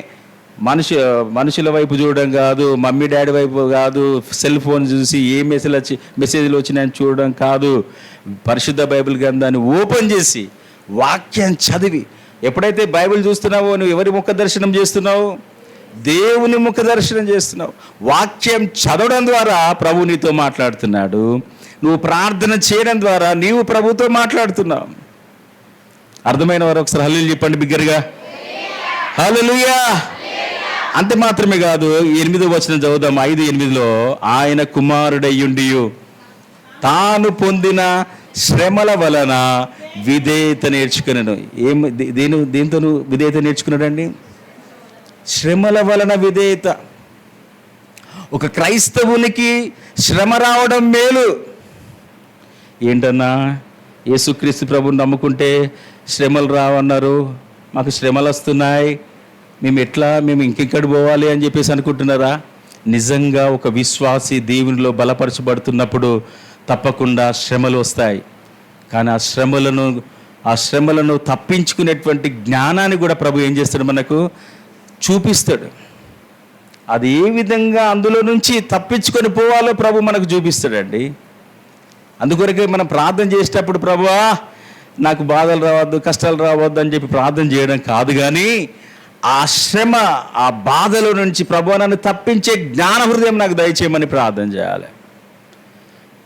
S1: మనుషుల వైపు చూడడం కాదు, మమ్మీ డాడీ వైపు కాదు, సెల్ ఫోన్ చూసి ఏ మెసేజ్లు వచ్చినాయని చూడడం కాదు. పరిశుద్ధ బైబిల్ గ్రంథాన్ని ఓపెన్ చేసి వాక్యాన్ని చదివి, ఎప్పుడైతే బైబిల్ చూస్తున్నావో నువ్వు ఎవరి ముఖ దర్శనం చేస్తున్నావు? దేవుని ముఖ దర్శనం చేస్తున్నావు. వాక్యం చదవడం ద్వారా ప్రభు నీతో మాట్లాడుతున్నాడు. నువ్వు ప్రార్థన చేయడం ద్వారా నీవు ప్రభుతో మాట్లాడుతున్నావు. అర్థమైన వారు ఒకసారి హల్లెలూయా చెప్పండి బిగ్గరగా. హల్లెలూయా. అంతే మాత్రమే కాదు, 8వ వచనం చదువుదాం. 5:8 ఆయన కుమారుడయ్యుండియు తాను పొందిన శ్రమల వలన విధేయత నేర్చుకున్నాను. దేంతో విధేయత నేర్చుకున్నాడండి? శ్రమల వలన విధేయత. ఒక క్రైస్తవునికి శ్రమ రావడం మేలు. ఏంటన్నా, యేసుక్రీస్తు ప్రభుని నమ్ముకుంటే శ్రమలు రావన్నారు, మాకు శ్రమలు వస్తున్నాయి, మేము ఇంకెక్కడికి పోవాలి అని చెప్పేసి అనుకుంటున్నారా? నిజంగా ఒక విశ్వాసి దేవునిలో బలపరచబడుతున్నప్పుడు తప్పకుండా శ్రమలు వస్తాయి. కానీ ఆ శ్రమలను తప్పించుకునేటువంటి జ్ఞానాన్ని కూడా ప్రభు ఏం చేస్తాడు? మనకు చూపిస్తాడు. అది ఏ విధంగా అందులో నుంచి తప్పించుకొని పోవాలో ప్రభు మనకు చూపిస్తాడండి. అందుకొరకే మనం ప్రార్థన చేసేటప్పుడు, ప్రభువా నాకు బాధలు రావద్దు, కష్టాలు రావద్దు అని చెప్పి ప్రార్థన చేయడం కాదు, కానీ ఆ శ్రమ, ఆ బాధల నుంచి ప్రభువా నన్ను తప్పించే జ్ఞాన హృదయం నాకు దయచేయమని ప్రార్థన చేయాలి.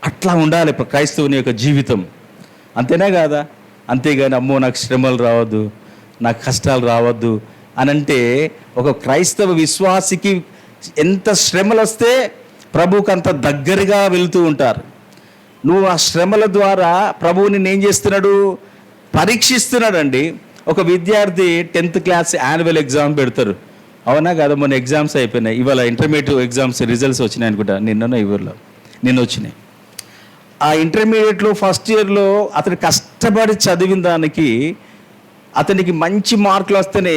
S1: అట్లా ఉండాలి క్రైస్తవుని యొక్క జీవితం. అంతేనా కాదా? అంతేగాని అమ్మో నాకు శ్రమలు రావద్దు, నాకు కష్టాలు రావద్దు అని అంటే, ఒక క్రైస్తవ విశ్వాసికి ఎంత శ్రమలు వస్తే ప్రభువుకి అంత దగ్గరగా వెళుతూ ఉంటారు. నువ్వు ఆ శ్రమల ద్వారా ప్రభువుని ఏం చేస్తున్నాడు? పరీక్షిస్తున్నాడండి. ఒక విద్యార్థి 10th క్లాస్ యాన్యువల్ ఎగ్జామ్ పెడతారు, అవునా కదా? మొన్న ఎగ్జామ్స్ అయిపోయినాయి, ఇవాళ ఇంటర్మీడియట్ ఎగ్జామ్స్ రిజల్ట్స్ వచ్చినాయి అనుకుంటా, నిన్న వచ్చినాయి. ఆ ఇంటర్మీడియట్లో ఫస్ట్ ఇయర్లో అతను కష్టపడి చదివిన దానికి అతనికి మంచి మార్కులు వస్తేనే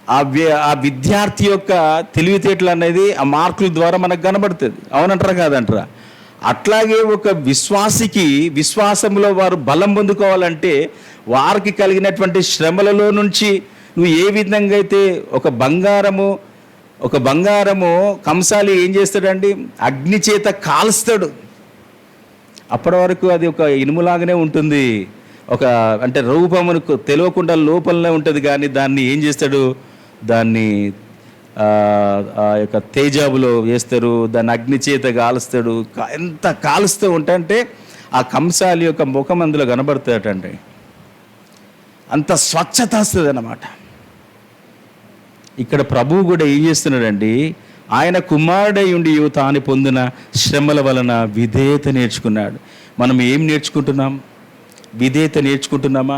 S1: ఆ విద్యార్థి యొక్క తెలివితేటలు అనేది ఆ మార్కుల ద్వారా మనకు కనబడుతుంది. అవునంటారా కాదంటారా? అట్లాగే ఒక విశ్వాసికి విశ్వాసంలో వారు బలం పొందుకోవాలంటే వారికి కలిగినటువంటి శ్రమలలో నుంచి నువ్వు ఏ విధంగా అయితే ఒక బంగారము కంసాలి ఏం చేస్తాడండి, అగ్ని చేత కాల్స్తాడు. అప్పటి వరకు అది ఒక ఇనుములాగానే ఉంటుంది, అంటే రూపమునకు తెలియకుండా లోపలనే ఉంటుంది. కానీ దాన్ని ఏం చేస్తాడు, దాన్ని ఆ యొక్క తేజాబులో వేస్తారు, దాన్ని అగ్ని చేత కాలుస్తాడు. ఎంత కాలుస్తూ ఉంటే ఆ కంసాలి యొక్క ముఖం అందులో కనబడుతుందటండి. అంత స్వచ్ఛత వస్తుంది అన్నమాట. ఇక్కడ ప్రభువు కూడా ఏం చేస్తున్నాడండి, ఆయన కుమారుడై ఉండి తాను పొందిన శ్రమల వలన విధేయత నేర్చుకున్నాడు. మనం ఏం నేర్చుకుంటున్నాం? విధేయత నేర్చుకుంటున్నామా?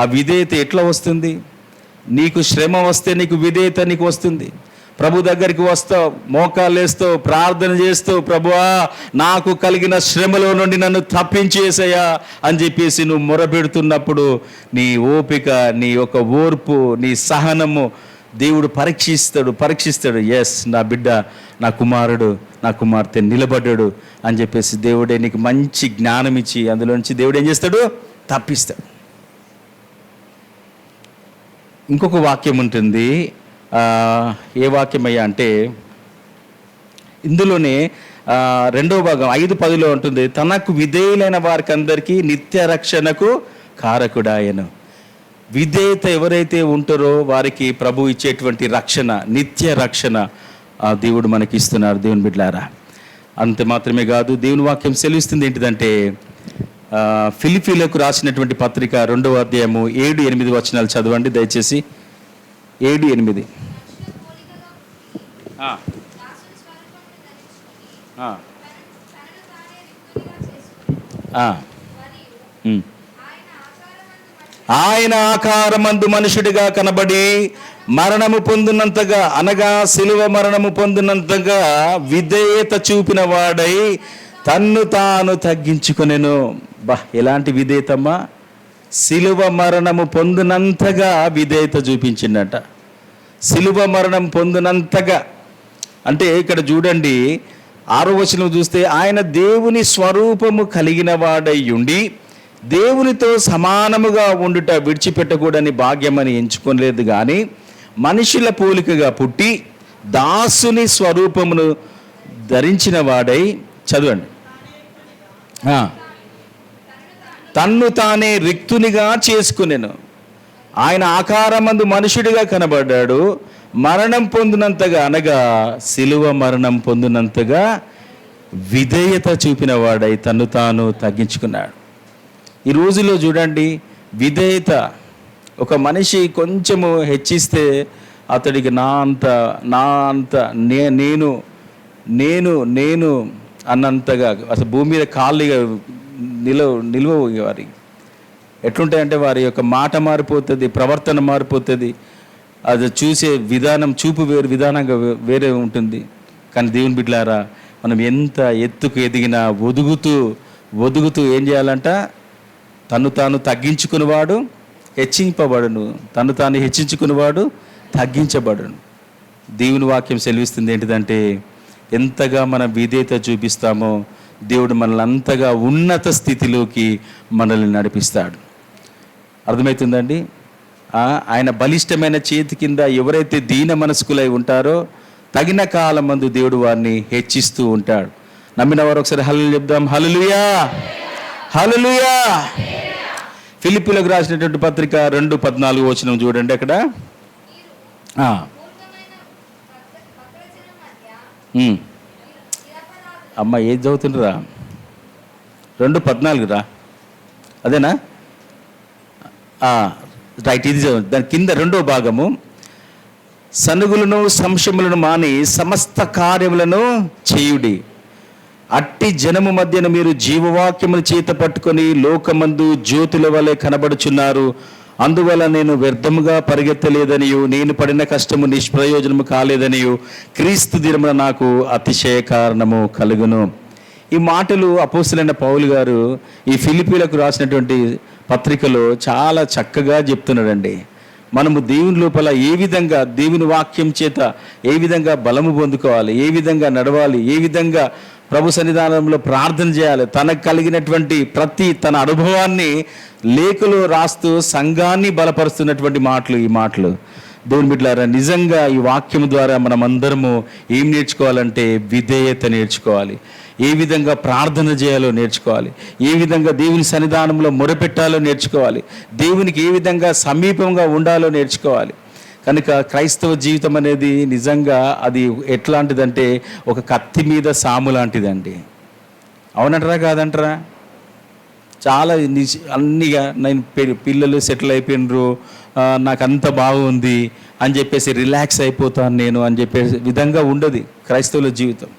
S1: ఆ విధేయత ఎట్లా వస్తుంది? నీకు శ్రమ వస్తే నీకు విధేయత నీకు వస్తుంది. ప్రభు దగ్గరికి వస్తావు, మోకాలు వేస్తావు, ప్రార్థన చేస్తావు, ప్రభువా నాకు కలిగిన శ్రమలో నుండి నన్ను తప్పించేసయ్యా అని చెప్పేసి నువ్వు మొరపెడుతున్నప్పుడు నీ ఓపిక, నీ యొక్క ఓర్పు, నీ సహనము దేవుడు పరీక్షిస్తాడు. ఎస్, నా బిడ్డ, నా కుమారుడు, నా కుమార్తె నిలబడ్డాడు అని చెప్పేసి దేవుడే నీకు మంచి జ్ఞానం ఇచ్చి అందులోంచి దేవుడు ఏం చేస్తాడు, తప్పిస్తాడు. ఇంకొక వాక్యం ఉంటుంది. ఏ వాక్యం అయ్యా అంటే ఇందులోనే 2వ భాగం 5:10 ఉంటుంది. తనకు విధేయులైన వారికి అందరికీ నిత్య రక్షణకు కారకుడాయను. విధేయత ఎవరైతే ఉంటారో వారికి ప్రభు ఇచ్చేటువంటి రక్షణ, నిత్య రక్షణ దేవుడు మనకి ఇస్తున్నారు. దేవుని బిడ్డలారా, అంత మాత్రమే కాదు, దేవుని వాక్యం సెలవిస్తుంది ఏంటిదంటే ఫిలిప్పీలకు రాసినటువంటి పత్రిక 2వ అధ్యాయము 7-8 వచనాలు చదవండి దయచేసి. 7-8. ఆయన ఆకారమందు మనుషుడిగా కనబడి మరణము పొందినంతగా, అనగా శిలువ మరణము పొందినంతగా విధేయత చూపిన వాడై తన్ను తాను తగ్గించుకొనెను. ఎలాంటి విధేయతమ్మా? శిలువ మరణము పొందినంతగా విధేయత చూపించిందట. శిలువ మరణం పొందినంతగా అంటే ఇక్కడ చూడండి 6వ వచనం చూస్తే, ఆయన దేవుని స్వరూపము కలిగిన వాడై ఉండి దేవునితో సమానముగా ఉండుట విడిచిపెట్టకూడని భాగ్యమని ఎంచుకోలేదు, కానీ మనుషుల పోలికగా పుట్టి దాసుని స్వరూపమును ధరించిన వాడై, చదవండి, తన్ను తానే రిక్తునిగా చేసుకునేను. ఆయన ఆకారమందు మనుషుడిగా కనబడ్డాడు. మరణం పొందినంతగా, అనగా శిలువ మరణం పొందినంతగా విధేయత చూపిన వాడై తన్ను తాను తగ్గించుకున్నాడు. ఈ రోజుల్లో చూడండి, విధేయత, ఒక మనిషి కొంచెము హెచ్చిస్తే అతడికి నా అంత నేను అన్నంతగా అసలు భూమి మీద కాళ్ళుగా నిల్వ వారికి ఎట్లుంటాయంటే వారి యొక్క మాట మారిపోతుంది, ప్రవర్తన మారిపోతుంది, అది చూసే విధానం, చూపు విధానంగా వేరే ఉంటుంది. కానీ దేవుని బిడ్డలారా, మనం ఎంత ఎత్తుకు ఎదిగినా ఒదుగుతూ ఏం చేయాలంట, తను తాను తగ్గించుకునేవాడు హెచ్చింపబడును, తను తాను హెచ్చించుకునేవాడు తగ్గించబడును. దేవుని వాక్యం సెలవిస్తుంది ఏంటిదంటే, ఎంతగా మనం విధేయత చూపిస్తామో దేవుడు మనల్ని అంతగా ఉన్నత స్థితిలోకి మనల్ని నడిపిస్తాడు. అర్థమవుతుందండి? ఆయన బలిష్టమైన చేతి కింద ఎవరైతే దీన మనస్కులై ఉంటారో తగిన కాలం మందు దేవుడు వారిని హెచ్చిస్తూ ఉంటాడు. నమ్మిన వారు ఒకసారి హల్లెలూయా చెప్దాం. హల్లెలూయా, హల్లెలూయా. ఫిలిప్పీలకు రాసినటువంటి పత్రిక 2:14 వచనం చూడండి. అక్కడ అమ్మ ఏది చదువుతుండ్రా? 2:14 రా, అదేనా? రైట్, ఇది చదువు. దాని కింద 2వ భాగము, సనుగులను సంశయములను మాని సమస్త కార్యములను చేయుడి. అట్టి జనము మధ్యన మీరు జీవవాక్యమును చేత పట్టుకొని లోకమందు జ్యోతుల వలె కనబడుచున్నారు. అందువల్ల నేను వ్యర్థముగా పరిగెత్తలేదనియు నేను పడిన కష్టము నిష్ప్రయోజనము కాలేదనియు క్రీస్తు దినమున నాకు అతిశయ కారణము కలుగును. ఈ మాటలు అపోస్తలుడైన పౌలు గారు ఈ ఫిలిప్పీలకు రాసినటువంటి పత్రికలో చాలా చక్కగా చెప్తున్నాడండి. మనము దేవుని లోపల ఏ విధంగా దేవుని వాక్యం చేత ఏ విధంగా బలము పొందుకోవాలి, ఏ విధంగా నడవాలి, ఏ విధంగా ప్రభు సన్నిధానంలో ప్రార్థన చేయాలి, తనకు కలిగినటువంటి తన అనుభవాన్ని లేఖలో రాస్తూ సంఘాన్ని బలపరుస్తున్నటువంటి మాటలు ఈ మాటలు. దేవుని బిడ్డలారా, నిజంగా ఈ వాక్యం ద్వారా మనం అందరము ఏం నేర్చుకోవాలంటే విధేయత నేర్చుకోవాలి, ఏ విధంగా ప్రార్థన చేయాలో నేర్చుకోవాలి, ఏ విధంగా దేవుని సన్నిధానంలో మొరపెట్టాలో నేర్చుకోవాలి, దేవునికి ఏ విధంగా సమీపంగా ఉండాలో నేర్చుకోవాలి. కనుక క్రైస్తవ జీవితం అనేది నిజంగా అది ఎట్లాంటిదంటే ఒక కత్తి మీద సాము లాంటిదండి. అవునంటారా కాదంటారా? చాలా అన్నీగా నేను పిల్లలు సెటిల్ అయిపోయినరు, నాకు అంత బాగుంది అని చెప్పేసి రిలాక్స్ అయిపోతాను నేను అని చెప్పే విధంగా ఉండదు క్రైస్తవుల జీవితం.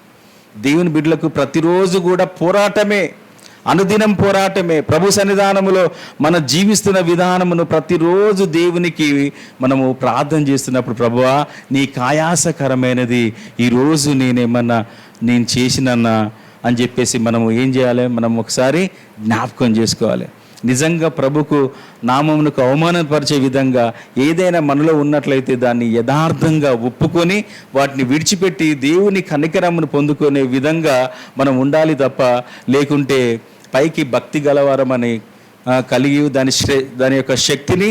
S1: దేవుని బిడ్డలకు ప్రతిరోజు కూడా పోరాటమే, అనుదినం పోరాటమే. ప్రభు సన్నిధానములో మన జీవిస్తున్న విధానమును ప్రతిరోజు దేవునికి మనము ప్రార్థన చేస్తున్నప్పుడు, ప్రభువా నీకు ఆయాసకరమైనది ఈరోజు నేను చేసినన్నా అని చెప్పేసి మనము ఏం చేయాలి, మనం ఒకసారి జ్ఞాపకం చేసుకోవాలి. నిజంగా ప్రభుకు నామమునకు అవమానపరిచే విధంగా ఏదైనా మనలో ఉన్నట్లయితే దాన్ని యథార్థంగా ఒప్పుకొని వాటిని విడిచిపెట్టి దేవుని కనికరమును పొందుకునే విధంగా మనం ఉండాలి తప్ప, లేకుంటే పైకి భక్తి గలవారమని కలిగి దాని యొక్క శక్తిని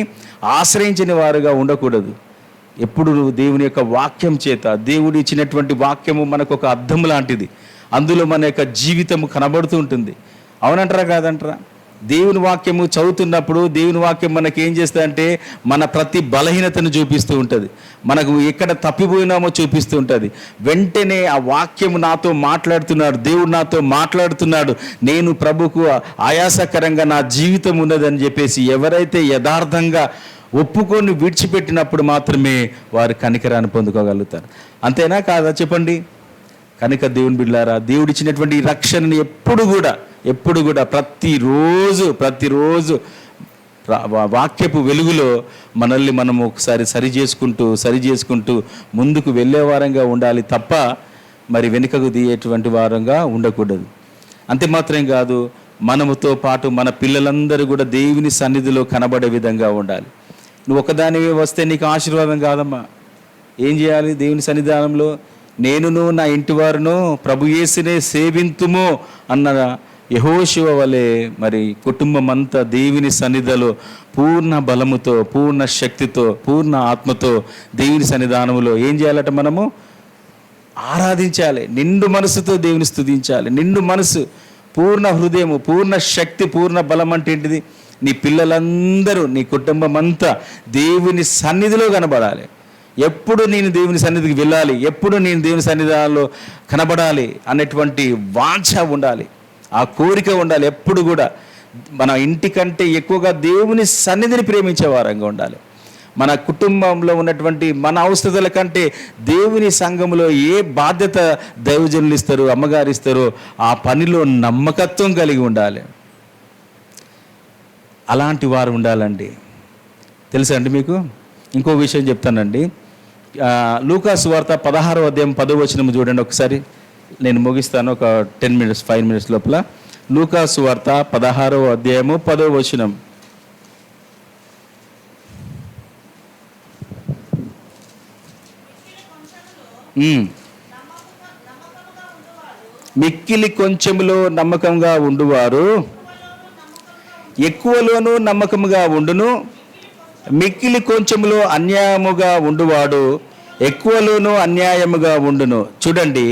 S1: ఆశ్రయించిన వారుగా ఉండకూడదు. ఎప్పుడు దేవుని యొక్క వాక్యం చేత, దేవుడు ఇచ్చినటువంటి వాక్యము మనకు ఒక అద్దం లాంటిది, అందులో మన యొక్క జీవితము కనబడుతూ ఉంటుంది. అవునంటారా కాదంటారా? దేవుని వాక్యము చదువుతున్నప్పుడు దేవుని వాక్యం మనకి ఏం చేస్తుందంటే మన ప్రతి బలహీనతను చూపిస్తూ ఉంటుంది, మనకు ఎక్కడ తప్పిపోయినామో చూపిస్తూ ఉంటుంది. వెంటనే ఆ వాక్యము నాతో మాట్లాడుతున్నాడు, దేవుడు నాతో మాట్లాడుతున్నాడు, నేను ప్రభుకు ఆయాసకరంగా నా జీవితం ఉన్నదని చెప్పేసి ఎవరైతే యథార్థంగా ఒప్పుకొని విడిచిపెట్టినప్పుడు మాత్రమే వారు కనికరాన్ని పొందుకోగలుగుతారు. అంతేనా కాదా చెప్పండి? కనుక దేవుని బిడ్డలారా, దేవుడిచ్చినటువంటి ఈ రక్షణని ఎప్పుడు కూడా ప్రతిరోజు వాక్యపు వెలుగులో మనల్ని మనం ఒకసారి సరి చేసుకుంటూ ముందుకు వెళ్ళే వారంగా ఉండాలి తప్ప మరి వెనుకకు దియేటువంటి వారంగా ఉండకూడదు. అంతే మాత్రం కాదు, మనముతో పాటు మన పిల్లలందరూ కూడా దేవుని సన్నిధిలో కనబడే విధంగా ఉండాలి. నువ్వు ఒకదానివే వస్తే నీకు ఆశీర్వాదం కాదమ్మా. ఏం చేయాలి? దేవుని సన్నిధానంలో నేనును నా ఇంటి వారును ప్రభు యేసునే సేవింతుము అన్న యెహోషువ వలె మరి కుటుంబం అంతా దేవుని సన్నిధిలో పూర్ణ బలముతో, పూర్ణ శక్తితో, పూర్ణ ఆత్మతో దేవుని సన్నిధానములో ఏం చేయాలట? మనము ఆరాధించాలి, నిండు మనసుతో దేవుని స్తుతించాలి. నిండు మనసు, పూర్ణ హృదయము, పూర్ణ శక్తి, పూర్ణ బలం అంటే ఏంటిది? నీ పిల్లలందరూ, నీ కుటుంబం అంతా దేవుని సన్నిధిలో కనబడాలి. ఎప్పుడు నేను దేవుని సన్నిధికి వెళ్ళాలి, ఎప్పుడు నేను దేవుని సన్నిధానంలో కనబడాలి అనేటువంటి వాంఛ ఉండాలి, ఆ కోరిక ఉండాలి. ఎప్పుడు కూడా మన ఇంటికంటే ఎక్కువగా దేవుని సన్నిధిని ప్రేమించే వారంగా ఉండాలి. మన కుటుంబంలో ఉన్నటువంటి మన అవసరతల కంటే దేవుని సంఘంలో ఏ బాధ్యత దైవజనులు ఇస్తారో, అమ్మగారు ఇస్తారో ఆ పనిలో నమ్మకత్వం కలిగి ఉండాలి. అలాంటి వారు ఉండాలండి. తెలుసా అండి మీకు? ఇంకో విషయం చెప్తానండి. లూకా సువార్త 16వ అధ్యాయం 10వ వచనం చూడండి ఒకసారి. నేను ముగిస్తాను ఒక 5 మినిట్స్ లోపల. లూకా సువార్త 16వ అధ్యాయము 10వ వచనం. మిక్కిలి కొంచెములో నమ్మకంగా ఉండువారు ఎక్కువలోనూ నమ్మకముగా ఉండును, మిక్కిలి కొంచెములో అన్యాయముగా ఉండువాడు ఎక్కువలోనూ అన్యాయముగా ఉండును. చూడండి,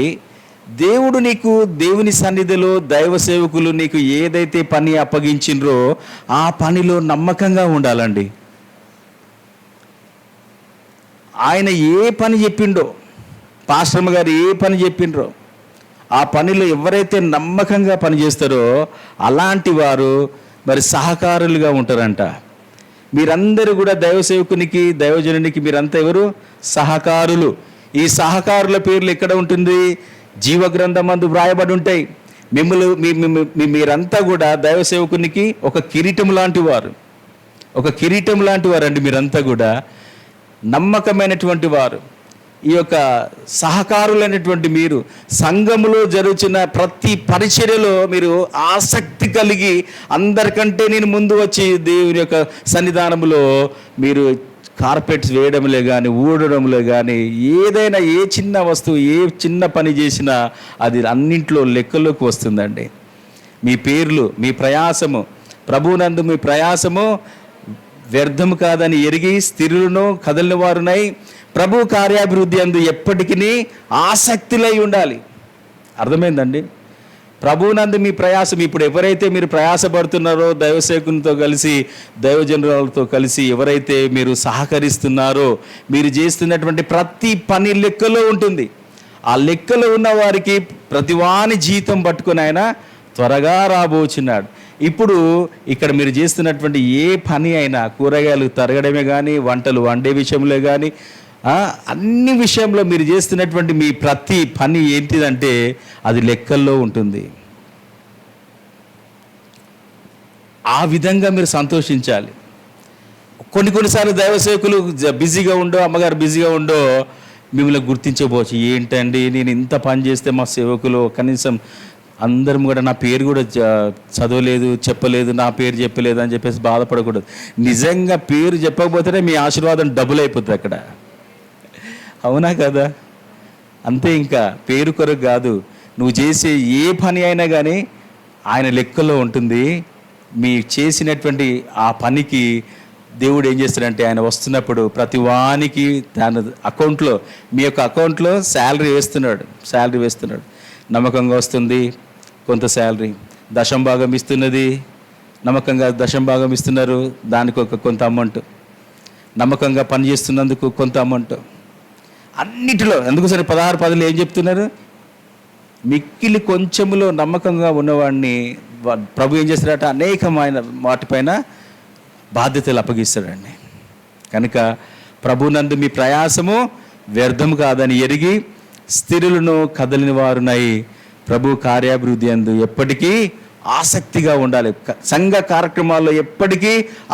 S1: దేవుడు నీకు దేవుని సన్నిధిలో దైవ సేవకులు నీకు ఏదైతే పని అప్పగించిండ్రో ఆ పనిలో నమ్మకంగా ఉండాలండి. ఆయన ఏ పని చెప్పిండో, పాస్టర్మ గారు ఏ పని చెప్పిండ్రో ఆ పనిలో ఎవరైతే నమ్మకంగా పనిచేస్తారో అలాంటి వారు మరి సహకారులుగా ఉంటారంట. మీరందరూ కూడా దైవ సేవకునికి, దైవజనునికి మీరంతా ఎవరు? సహకారులు. ఈ సహకారుల పేర్లు ఎక్కడ ఉంటుంది? జీవగ్రంథమందు వ్రాయబడి ఉంటాయి. మీరంతా కూడా దైవ సేవకునికి ఒక కిరీటం లాంటి వారు, అండి. మీరంతా కూడా నమ్మకమైనటువంటి వారు. ఈ యొక్క సహకారులైనటువంటి మీరు సంఘములో జరుగుతున్న ప్రతి పరిచర్యలో మీరు ఆసక్తి కలిగి అందరికంటే నేను ముందు వచ్చి దేవుని యొక్క సన్నిధానములో మీరు కార్పెట్స్ వేయడంలో కానీ, ఊడడంలో కానీ, ఏదైనా ఏ చిన్న వస్తువు, ఏ చిన్న పని చేసినా అది అన్నింట్లో లెక్కలోకి వస్తుందండి. మీ పేర్లు, మీ ప్రయాసము, ప్రభువునందు మీ ప్రయాసము వ్యర్థము కాదని ఎరిగి స్థిరులను కదలిన వారునై ప్రభు కార్యాభివృద్ధి అందు ఎప్పటికీ ఆసక్తులై ఉండాలి. అర్థమైందండి? ప్రభువునందు మీ ప్రయాసం, ఇప్పుడు ఎవరైతే మీరు ప్రయాసపడుతున్నారో, దైవసేవకునితో కలిసి, దైవజనులతో కలిసి ఎవరైతే మీరు సహకరిస్తున్నారో, మీరు చేస్తున్నటువంటి ప్రతి పని లెక్కలో ఉంటుంది. ఆ లెక్కలో ఉన్న వారికి ప్రతివాని జీతం పట్టుకొని ఆయన త్వరగా రాబోచున్నాడు. ఇప్పుడు ఇక్కడ మీరు చేస్తున్నటువంటి ఏ పని అయినా, కూరగాయలు తరగడమే కానీ, వంటలు వండే విషయంలో కానీ, అన్ని విషయంలో మీరు చేస్తున్నటువంటి మీ ప్రతి పని ఏంటిదంటే అది లెక్కల్లో ఉంటుంది. ఆ విధంగా మీరు సంతోషించాలి. కొన్నిసార్లు దైవసేవకులు బిజీగా ఉండో, అమ్మగారు బిజీగా ఉండో మిమ్మల్ని గుర్తించబోచ్చు. ఏంటండి నేను ఇంత పని చేస్తే మా సేవకులు కనీసం అందరం కూడా నా పేరు కూడా చదవలేదు, చెప్పలేదు, నా పేరు చెప్పలేదు అని చెప్పేసి బాధపడకూడదు. నిజంగా పేరు చెప్పకపోతేనే మీ ఆశీర్వాదం డబుల్ అయిపోతుంది అక్కడ. అవునా కదా? అంతే. ఇంకా పేరు కొరకు కాదు, నువ్వు చేసే ఏ పని అయినా కానీ ఆయన లెక్కలో ఉంటుంది. మీ చేసినటువంటి ఆ పనికి దేవుడు ఏం చేస్తాడంటే ఆయన వస్తున్నప్పుడు ప్రతి వానికి తన అకౌంట్లో, మీ యొక్క అకౌంట్లో శాలరీ వేస్తున్నాడు. నమ్మకంగా వస్తుంది కొంత శాలరీ, దశంభాగం ఇస్తున్నది, నమ్మకంగా దశంభాగం ఇస్తున్నారు, దానికి కొంత అమౌంట్, నమ్మకంగా పనిచేస్తున్నందుకు కొంత అమౌంట్, అన్నిటిలో. ఎందుకోసం 16 ఏం చెప్తున్నారు? మిక్కిలి కొంచెములో నమ్మకంగా ఉన్నవాడిని ప్రభు ఏం చేస్తాడట, అనేకమైన వాటిపైన బాధ్యతలు అప్పగిస్తాడండి. కనుక ప్రభునందు మీ ప్రయాసము వ్యర్థము కాదని ఎరిగి స్థిరులను కదలిన వారునై ప్రభు కార్యాభివృద్ధి అందు ఎప్పటికీ ఆసక్తిగా ఉండాలి. సంఘ కార్యక్రమాల్లో ఎప్పటికీ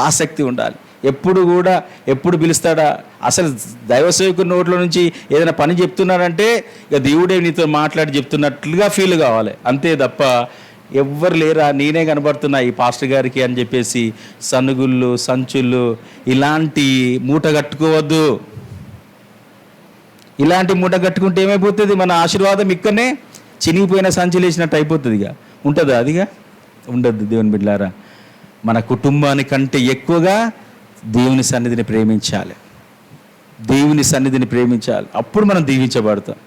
S1: ఆసక్తి ఉండాలి. ఎప్పుడు పిలుస్తాడా? అసలు దైవసేవకుని నోట్లో నుంచి ఏదైనా పని చెప్తున్నాడంటే ఇక దేవుడే నీతో మాట్లాడి చెప్తున్నట్లుగా ఫీల్ కావాలి. అంతే తప్ప ఎవ్వరు లేరా, నేనే కనబడుతున్నా ఈ పాస్టర్ గారికి అని చెప్పేసి సనుగుళ్ళు, సంచులు ఇలాంటి మూట కట్టుకోవద్దు. ఇలాంటి మూట కట్టుకుంటే ఏమైపోతుంది? మన ఆశీర్వాదం ఇక్కడనే చినిగిపోయిన సంచులు వేసినట్టు అయిపోతుంది. ఇక ఉంటుందా? అదిగా ఉండద్దు. దేవుని బిడ్డలారా, మన కుటుంబానికంటే ఎక్కువగా దేవుని సన్నిధిని ప్రేమించాలి. అప్పుడు మనం దీవించబడతాం.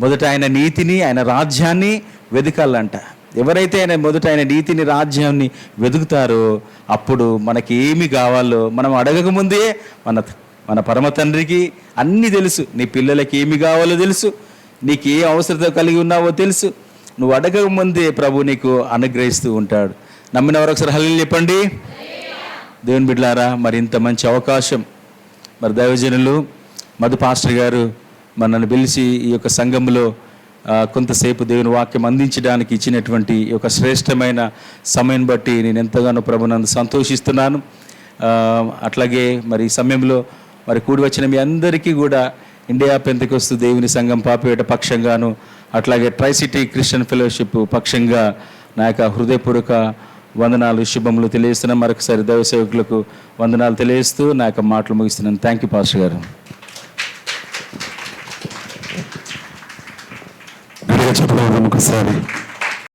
S1: మొదట ఆయన నీతిని, ఆయన రాజ్యాన్ని వెతకాలంట. ఎవరైతే మొదట ఆయన నీతిని, రాజ్యాన్ని వెతుకుతారో అప్పుడు మనకి ఏమి కావాలో మనం అడగకముందే మన పరమ తండ్రికి అన్నీ తెలుసు. నీ పిల్లలకి ఏమి కావాలో తెలుసు, నీకు ఏ అవసరత కలిగి ఉన్నావో తెలుసు. నువ్వు అడగకముందే ప్రభు నీకు అనుగ్రహిస్తూ ఉంటాడు. నమ్మిన వారు ఒకసారి హల్లెలూయా చెప్పండి. దేవుని బిడ్డలారా, మరి ఇంత మంచి అవకాశం మరి దైవజనులు మధు పాస్టర్ గారు నన్ను పిలిచి ఈ యొక్క సంఘంలో కొంతసేపు దేవుని వాక్యం అందించడానికి ఇచ్చినటువంటి ఈ యొక్క శ్రేష్టమైన సమయం బట్టి నేను ఎంతగానో ప్రభునందు సంతోషిస్తున్నాను. అట్లాగే మరి ఈ సమయంలో మరి కూడి వచ్చిన మీ అందరికీ కూడా ఇండియా పెంతెకొస్తు దేవుని సంఘం పాపివేట పక్షంగాను, అట్లాగే ట్రైసిటీ క్రిస్టియన్ ఫెలోషిప్ పక్షంగా నా యొక్క హృదయపూర్వక వందనాలు, శుభములు తెలియజేస్తున్నాను. మరొకసారి దైవ సేవకులకు వందనాలు తెలియజేస్తూ నా యొక్క మాటలు ముగిస్తున్నాను. థ్యాంక్ యూ పాస్టర్ గారు.
S2: చెప్పడం ఒకసారి